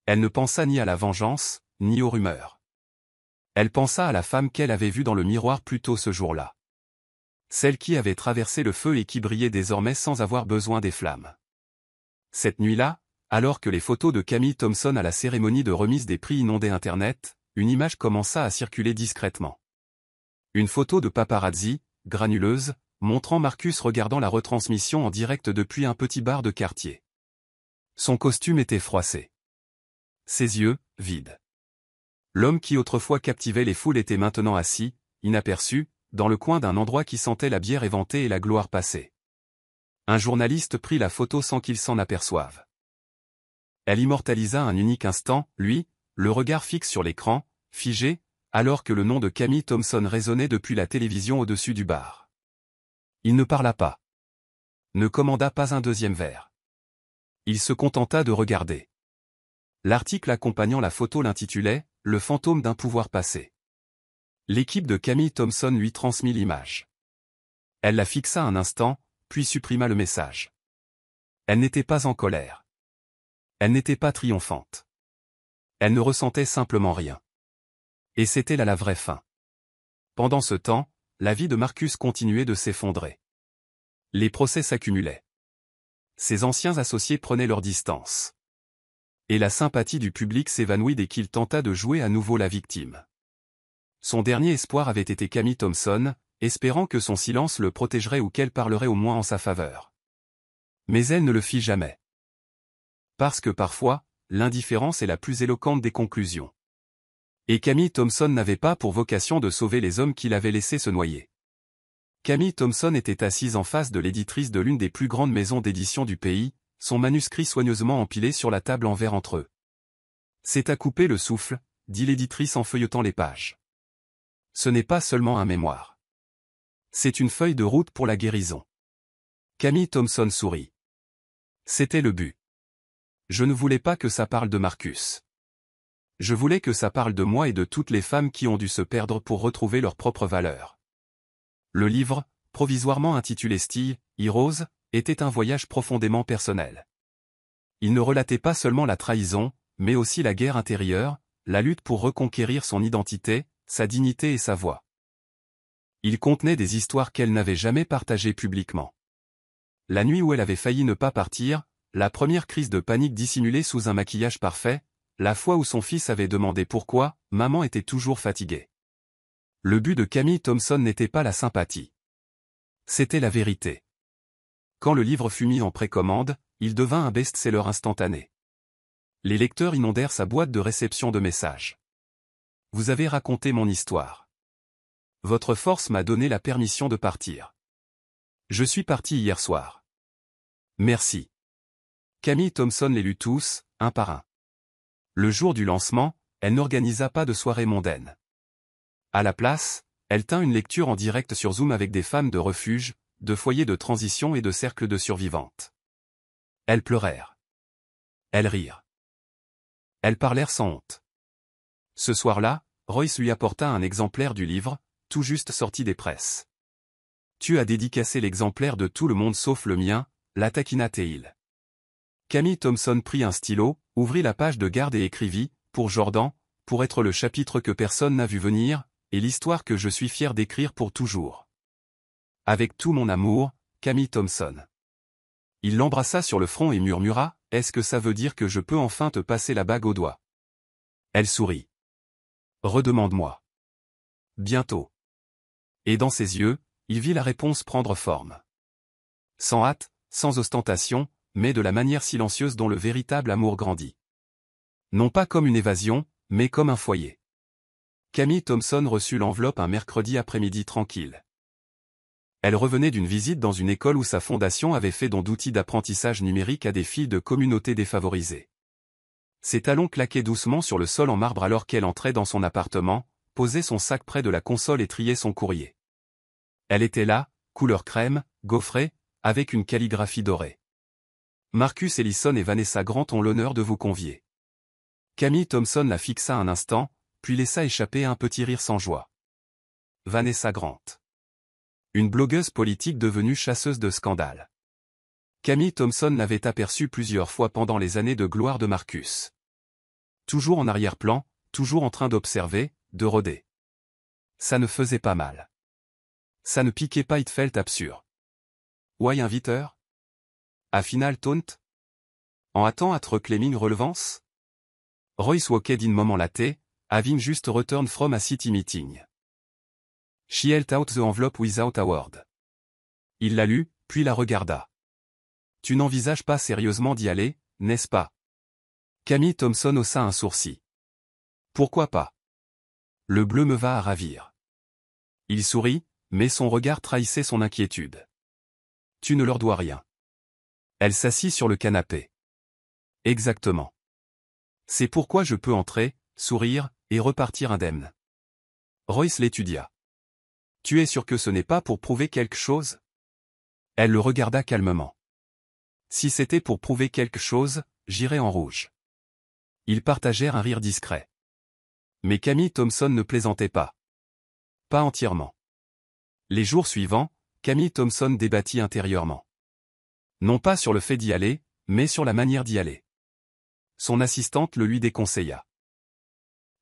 Elle ne pensa ni à la vengeance, ni aux rumeurs. Elle pensa à la femme qu'elle avait vue dans le miroir plus tôt ce jour-là. Celle qui avait traversé le feu et qui brillait désormais sans avoir besoin des flammes. Cette nuit-là, alors que les photos de Camille Thompson à la cérémonie de remise des prix inondaient Internet, une image commença à circuler discrètement. Une photo de paparazzi, granuleuse, montrant Marcus regardant la retransmission en direct depuis un petit bar de quartier. Son costume était froissé. Ses yeux, vides. L'homme qui autrefois captivait les foules était maintenant assis, inaperçu, dans le coin d'un endroit qui sentait la bière éventée et la gloire passée. Un journaliste prit la photo sans qu'il s'en aperçoive. Elle immortalisa un unique instant, lui, le regard fixe sur l'écran, figé, alors que le nom de Camille Thompson résonnait depuis la télévision au-dessus du bar. Il ne parla pas. Ne commanda pas un deuxième verre. Il se contenta de regarder. L'article accompagnant la photo l'intitulait « Le fantôme d'un pouvoir passé ». L'équipe de Camille Thompson lui transmit l'image. Elle la fixa un instant, puis supprima le message. Elle n'était pas en colère. Elle n'était pas triomphante. Elle ne ressentait simplement rien. Et c'était là la vraie fin. Pendant ce temps, la vie de Marcus continuait de s'effondrer. Les procès s'accumulaient. Ses anciens associés prenaient leur distance. Et la sympathie du public s'évanouit dès qu'il tenta de jouer à nouveau la victime. Son dernier espoir avait été Camille Thompson, espérant que son silence le protégerait ou qu'elle parlerait au moins en sa faveur. Mais elle ne le fit jamais. Parce que parfois, l'indifférence est la plus éloquente des conclusions. Et Camille Thompson n'avait pas pour vocation de sauver les hommes qui l'avaient laissé se noyer. Camille Thompson était assise en face de l'éditrice de l'une des plus grandes maisons d'édition du pays, son manuscrit soigneusement empilé sur la table en verre entre eux. « C'est à couper le souffle », dit l'éditrice en feuilletant les pages. Ce n'est pas seulement un mémoire. C'est une feuille de route pour la guérison. Camille Thompson sourit. C'était le but. Je ne voulais pas que ça parle de Marcus. Je voulais que ça parle de moi et de toutes les femmes qui ont dû se perdre pour retrouver leur propre valeur. Le livre, provisoirement intitulé Stille, Heroes, était un voyage profondément personnel. Il ne relatait pas seulement la trahison, mais aussi la guerre intérieure, la lutte pour reconquérir son identité, sa dignité et sa voix. Il contenait des histoires qu'elle n'avait jamais partagées publiquement. La nuit où elle avait failli ne pas partir, la première crise de panique dissimulée sous un maquillage parfait, la fois où son fils avait demandé pourquoi, maman était toujours fatiguée. Le but de Camille Thompson n'était pas la sympathie. C'était la vérité. Quand le livre fut mis en précommande, il devint un best-seller instantané. Les lecteurs inondèrent sa boîte de réception de messages. « Vous avez raconté mon histoire. Votre force m'a donné la permission de partir. Je suis parti hier soir. Merci. » Camille Thompson les lut tous, un par un. Le jour du lancement, elle n'organisa pas de soirée mondaine. À la place, elle tint une lecture en direct sur Zoom avec des femmes de refuge, de foyers de transition et de cercles de survivantes. Elles pleurèrent. Elles rirent. Elles parlèrent sans honte. Ce soir-là, Royce lui apporta un exemplaire du livre, tout juste sorti des presses. « Tu as dédicacé l'exemplaire de tout le monde sauf le mien », la taquina-t-il. Camille Thompson prit un stylo, ouvrit la page de garde et écrivit, pour Jordan, pour être le chapitre que personne n'a vu venir, et l'histoire que je suis fier d'écrire pour toujours. Avec tout mon amour, Camille Thompson. Il l'embrassa sur le front et murmura, « Est-ce que ça veut dire que je peux enfin te passer la bague au doigt ?» Elle sourit. « Redemande-moi. » Bientôt. Et dans ses yeux, il vit la réponse prendre forme. Sans hâte, sans ostentation, mais de la manière silencieuse dont le véritable amour grandit. Non pas comme une évasion, mais comme un foyer. Camille Thompson reçut l'enveloppe un mercredi après-midi tranquille. Elle revenait d'une visite dans une école où sa fondation avait fait don d'outils d'apprentissage numérique à des filles de communautés défavorisées. Ses talons claquaient doucement sur le sol en marbre alors qu'elle entrait dans son appartement, posait son sac près de la console et triait son courrier. Elle était là, couleur crème, gaufrée, avec une calligraphie dorée. Marcus Ellison et Vanessa Grant ont l'honneur de vous convier. Camille Thompson la fixa un instant, puis laissa échapper un petit rire sans joie. Vanessa Grant. Une blogueuse politique devenue chasseuse de scandales. Camille Thompson l'avait aperçue plusieurs fois pendant les années de gloire de Marcus. Toujours en arrière-plan, toujours en train d'observer, de rôder. Ça ne faisait pas mal. Ça ne piquait pas Hitfeld absurde. Why inviter? A final taunt? En attend at reclaiming relevance? Royce walked in moment latte, having just returned from a city meeting. She held out the envelope without a word. Il la lut, puis la regarda. Tu n'envisages pas sérieusement d'y aller, n'est-ce pas? Camille Thompson haussa un sourcil. Pourquoi pas? Le bleu me va à ravir. Il sourit, mais son regard trahissait son inquiétude. Tu ne leur dois rien. Elle s'assit sur le canapé. Exactement. C'est pourquoi je peux entrer, sourire, et repartir indemne. Royce l'étudia. Tu es sûr que ce n'est pas pour prouver quelque chose? Elle le regarda calmement. Si c'était pour prouver quelque chose, j'irais en rouge. Ils partagèrent un rire discret. Mais Camille Thompson ne plaisantait pas. Pas entièrement. Les jours suivants, Camille Thompson débattit intérieurement. Non pas sur le fait d'y aller, mais sur la manière d'y aller. Son assistante le lui déconseilla.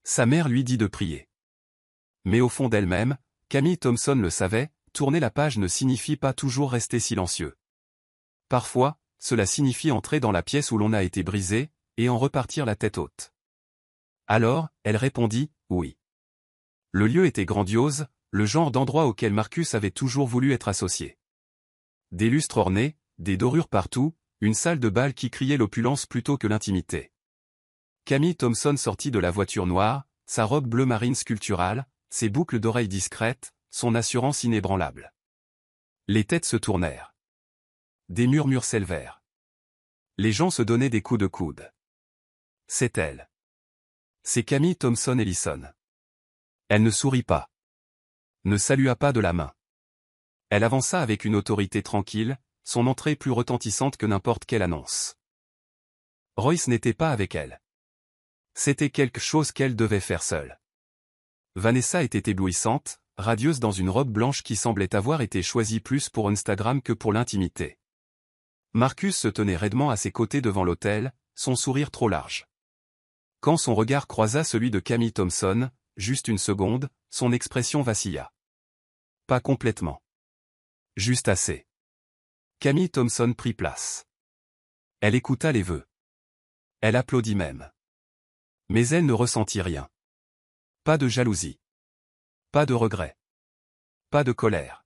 Sa mère lui dit de prier. Mais au fond d'elle-même, Camille Thompson le savait, tourner la page ne signifie pas toujours rester silencieux. Parfois, cela signifie entrer dans la pièce où l'on a été brisé, et en repartir la tête haute. Alors, elle répondit, oui. Le lieu était grandiose, le genre d'endroit auquel Marcus avait toujours voulu être associé. Des lustres ornés, des dorures partout, une salle de bal qui criait l'opulence plutôt que l'intimité. Camille Thompson sortit de la voiture noire, sa robe bleu marine sculpturale, ses boucles d'oreilles discrètes, son assurance inébranlable. Les têtes se tournèrent. Des murmures s'élevèrent. Les gens se donnaient des coups de coude. C'est elle. C'est Camille Thompson Ellison. Elle ne sourit pas. Ne salua pas de la main. Elle avança avec une autorité tranquille, son entrée plus retentissante que n'importe quelle annonce. Royce n'était pas avec elle. C'était quelque chose qu'elle devait faire seule. Vanessa était éblouissante, radieuse dans une robe blanche qui semblait avoir été choisie plus pour Instagram que pour l'intimité. Marcus se tenait raidement à ses côtés devant l'autel, son sourire trop large. Quand son regard croisa celui de Camille Thompson, juste une seconde, son expression vacilla. Pas complètement. Juste assez. Camille Thompson prit place. Elle écouta les vœux. Elle applaudit même. Mais elle ne ressentit rien. Pas de jalousie. Pas de regret. Pas de colère.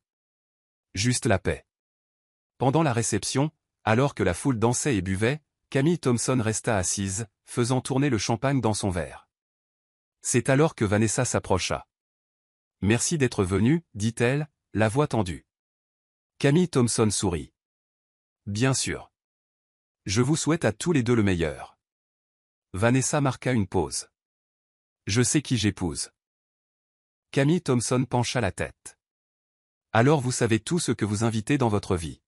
Juste la paix. Pendant la réception, alors que la foule dansait et buvait, Camille Thompson resta assise, faisant tourner le champagne dans son verre. C'est alors que Vanessa s'approcha. « Merci d'être venu, dit-elle, la voix tendue. Camille Thompson sourit. « Bien sûr. Je vous souhaite à tous les deux le meilleur. » Vanessa marqua une pause. « Je sais qui j'épouse. » Camille Thompson pencha la tête. « Alors vous savez tout ce que vous invitez dans votre vie.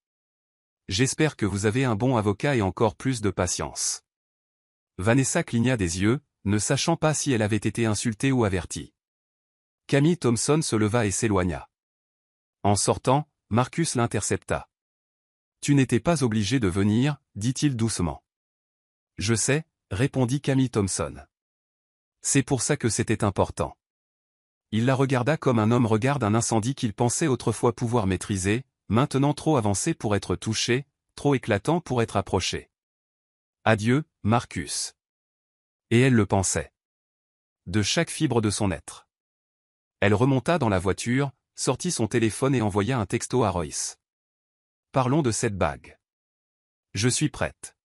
J'espère que vous avez un bon avocat et encore plus de patience. » Vanessa cligna des yeux, ne sachant pas si elle avait été insultée ou avertie. Camille Thompson se leva et s'éloigna. En sortant, Marcus l'intercepta. « Tu n'étais pas obligé de venir, dit-il doucement. »« Je sais, » répondit Camille Thompson. « C'est pour ça que c'était important. » Il la regarda comme un homme regarde un incendie qu'il pensait autrefois pouvoir maîtriser, maintenant trop avancé pour être touché, trop éclatant pour être approché. « Adieu, Marcus. » Et elle le pensait. De chaque fibre de son être. Elle remonta dans la voiture, sortit son téléphone et envoya un texto à Royce. « Parlons de cette bague. Je suis prête. »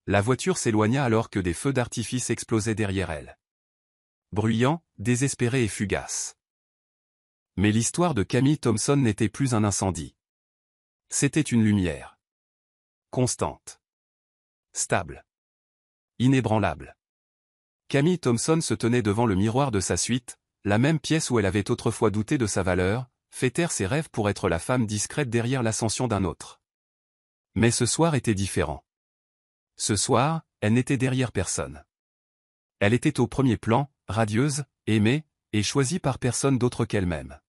La voiture s'éloigna alors que des feux d'artifice explosaient derrière elle. Bruyants, désespérés et fugaces. Mais l'histoire de Camille Thompson n'était plus un incendie. C'était une lumière. Constante. Stable. Inébranlable. Camille Thompson se tenait devant le miroir de sa suite, la même pièce où elle avait autrefois douté de sa valeur, fait taire ses rêves pour être la femme discrète derrière l'ascension d'un autre. Mais ce soir était différent. Ce soir, elle n'était derrière personne. Elle était au premier plan, radieuse, aimée, et choisie par personne d'autre qu'elle-même.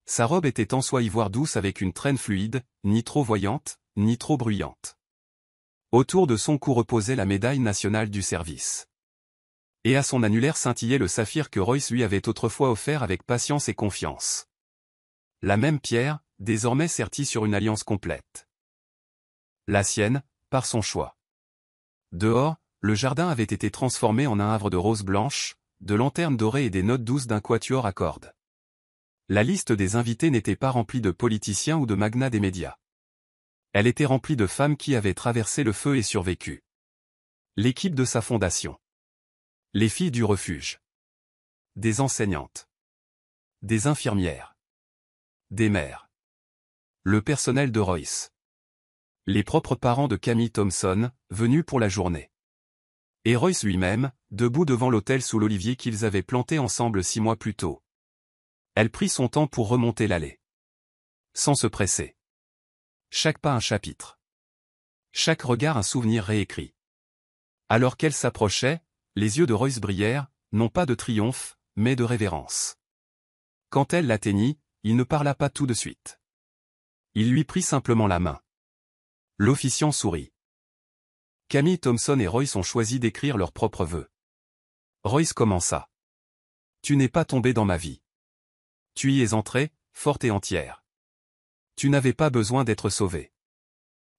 Sa robe était en soie ivoire douce avec une traîne fluide, ni trop voyante, ni trop bruyante. Autour de son cou reposait la médaille nationale du service. Et à son annulaire scintillait le saphir que Royce lui avait autrefois offert avec patience et confiance. La même pierre, désormais sertie sur une alliance complète. La sienne, par son choix. Dehors, le jardin avait été transformé en un havre de roses blanches, de lanternes dorées et des notes douces d'un quatuor à cordes. La liste des invités n'était pas remplie de politiciens ou de magnats des médias. Elle était remplie de femmes qui avaient traversé le feu et survécu. L'équipe de sa fondation. Les filles du refuge. Des enseignantes. Des infirmières. Des mères. Le personnel de Royce. Les propres parents de Camille Thompson, venus pour la journée. Et Royce lui-même, debout devant l'autel sous l'olivier qu'ils avaient planté ensemble 6 mois plus tôt. Elle prit son temps pour remonter l'allée. Sans se presser. Chaque pas un chapitre. Chaque regard un souvenir réécrit. Alors qu'elle s'approchait, les yeux de Royce brillèrent, non pas de triomphe, mais de révérence. Quand elle l'atteignit, il ne parla pas tout de suite. Il lui prit simplement la main. L'officiant sourit. Camille Thompson et Royce ont choisi d'écrire leurs propres vœux. Royce commença. Tu n'es pas tombé dans ma vie. Tu y es entré, forte et entière. Tu n'avais pas besoin d'être sauvé.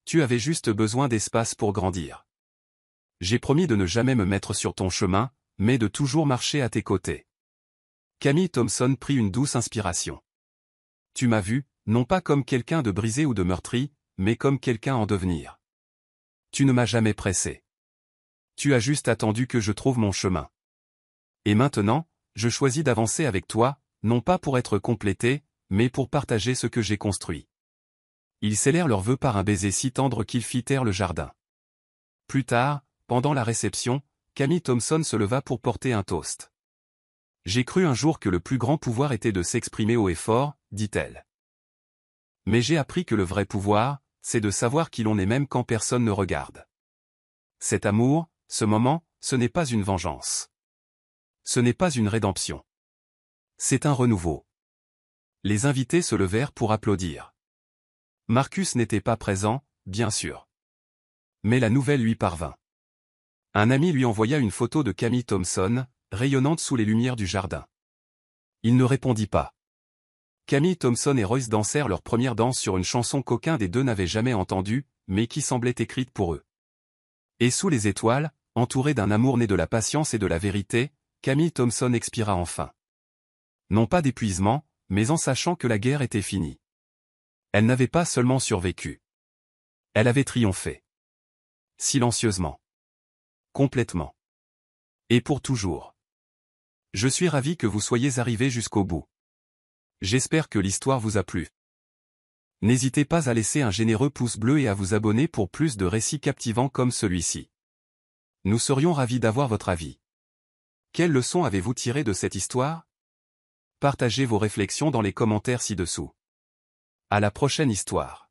Tu avais juste besoin d'espace pour grandir. J'ai promis de ne jamais me mettre sur ton chemin, mais de toujours marcher à tes côtés. Camille Thompson prit une douce inspiration. Tu m'as vu, non pas comme quelqu'un de brisé ou de meurtri, mais comme quelqu'un en devenir. Tu ne m'as jamais pressé. Tu as juste attendu que je trouve mon chemin. Et maintenant, je choisis d'avancer avec toi, non pas pour être complété, mais pour partager ce que j'ai construit. Ils scellèrent leurs vœux par un baiser si tendre qu'ils fit taire le jardin. Plus tard, pendant la réception, Camille Thompson se leva pour porter un toast. J'ai cru un jour que le plus grand pouvoir était de s'exprimer haut et fort, dit-elle. Mais j'ai appris que le vrai pouvoir, c'est de savoir qui l'on est même quand personne ne regarde. Cet amour, ce moment, ce n'est pas une vengeance. Ce n'est pas une rédemption. C'est un renouveau. Les invités se levèrent pour applaudir. Marcus n'était pas présent, bien sûr. Mais la nouvelle lui parvint. Un ami lui envoya une photo de Camille Thompson, rayonnante sous les lumières du jardin. Il ne répondit pas. Camille Thompson et Royce dansèrent leur première danse sur une chanson qu'aucun des deux n'avait jamais entendue, mais qui semblait écrite pour eux. Et sous les étoiles, entouré d'un amour né de la patience et de la vérité, Camille Thompson expira enfin. Non pas d'épuisement, mais en sachant que la guerre était finie. Elle n'avait pas seulement survécu. Elle avait triomphé. Silencieusement. Complètement. Et pour toujours. Je suis ravi que vous soyez arrivés jusqu'au bout. J'espère que l'histoire vous a plu. N'hésitez pas à laisser un généreux pouce bleu et à vous abonner pour plus de récits captivants comme celui-ci. Nous serions ravis d'avoir votre avis. Quelles leçons avez-vous tirées de cette histoire? Partagez vos réflexions dans les commentaires ci-dessous. À la prochaine histoire.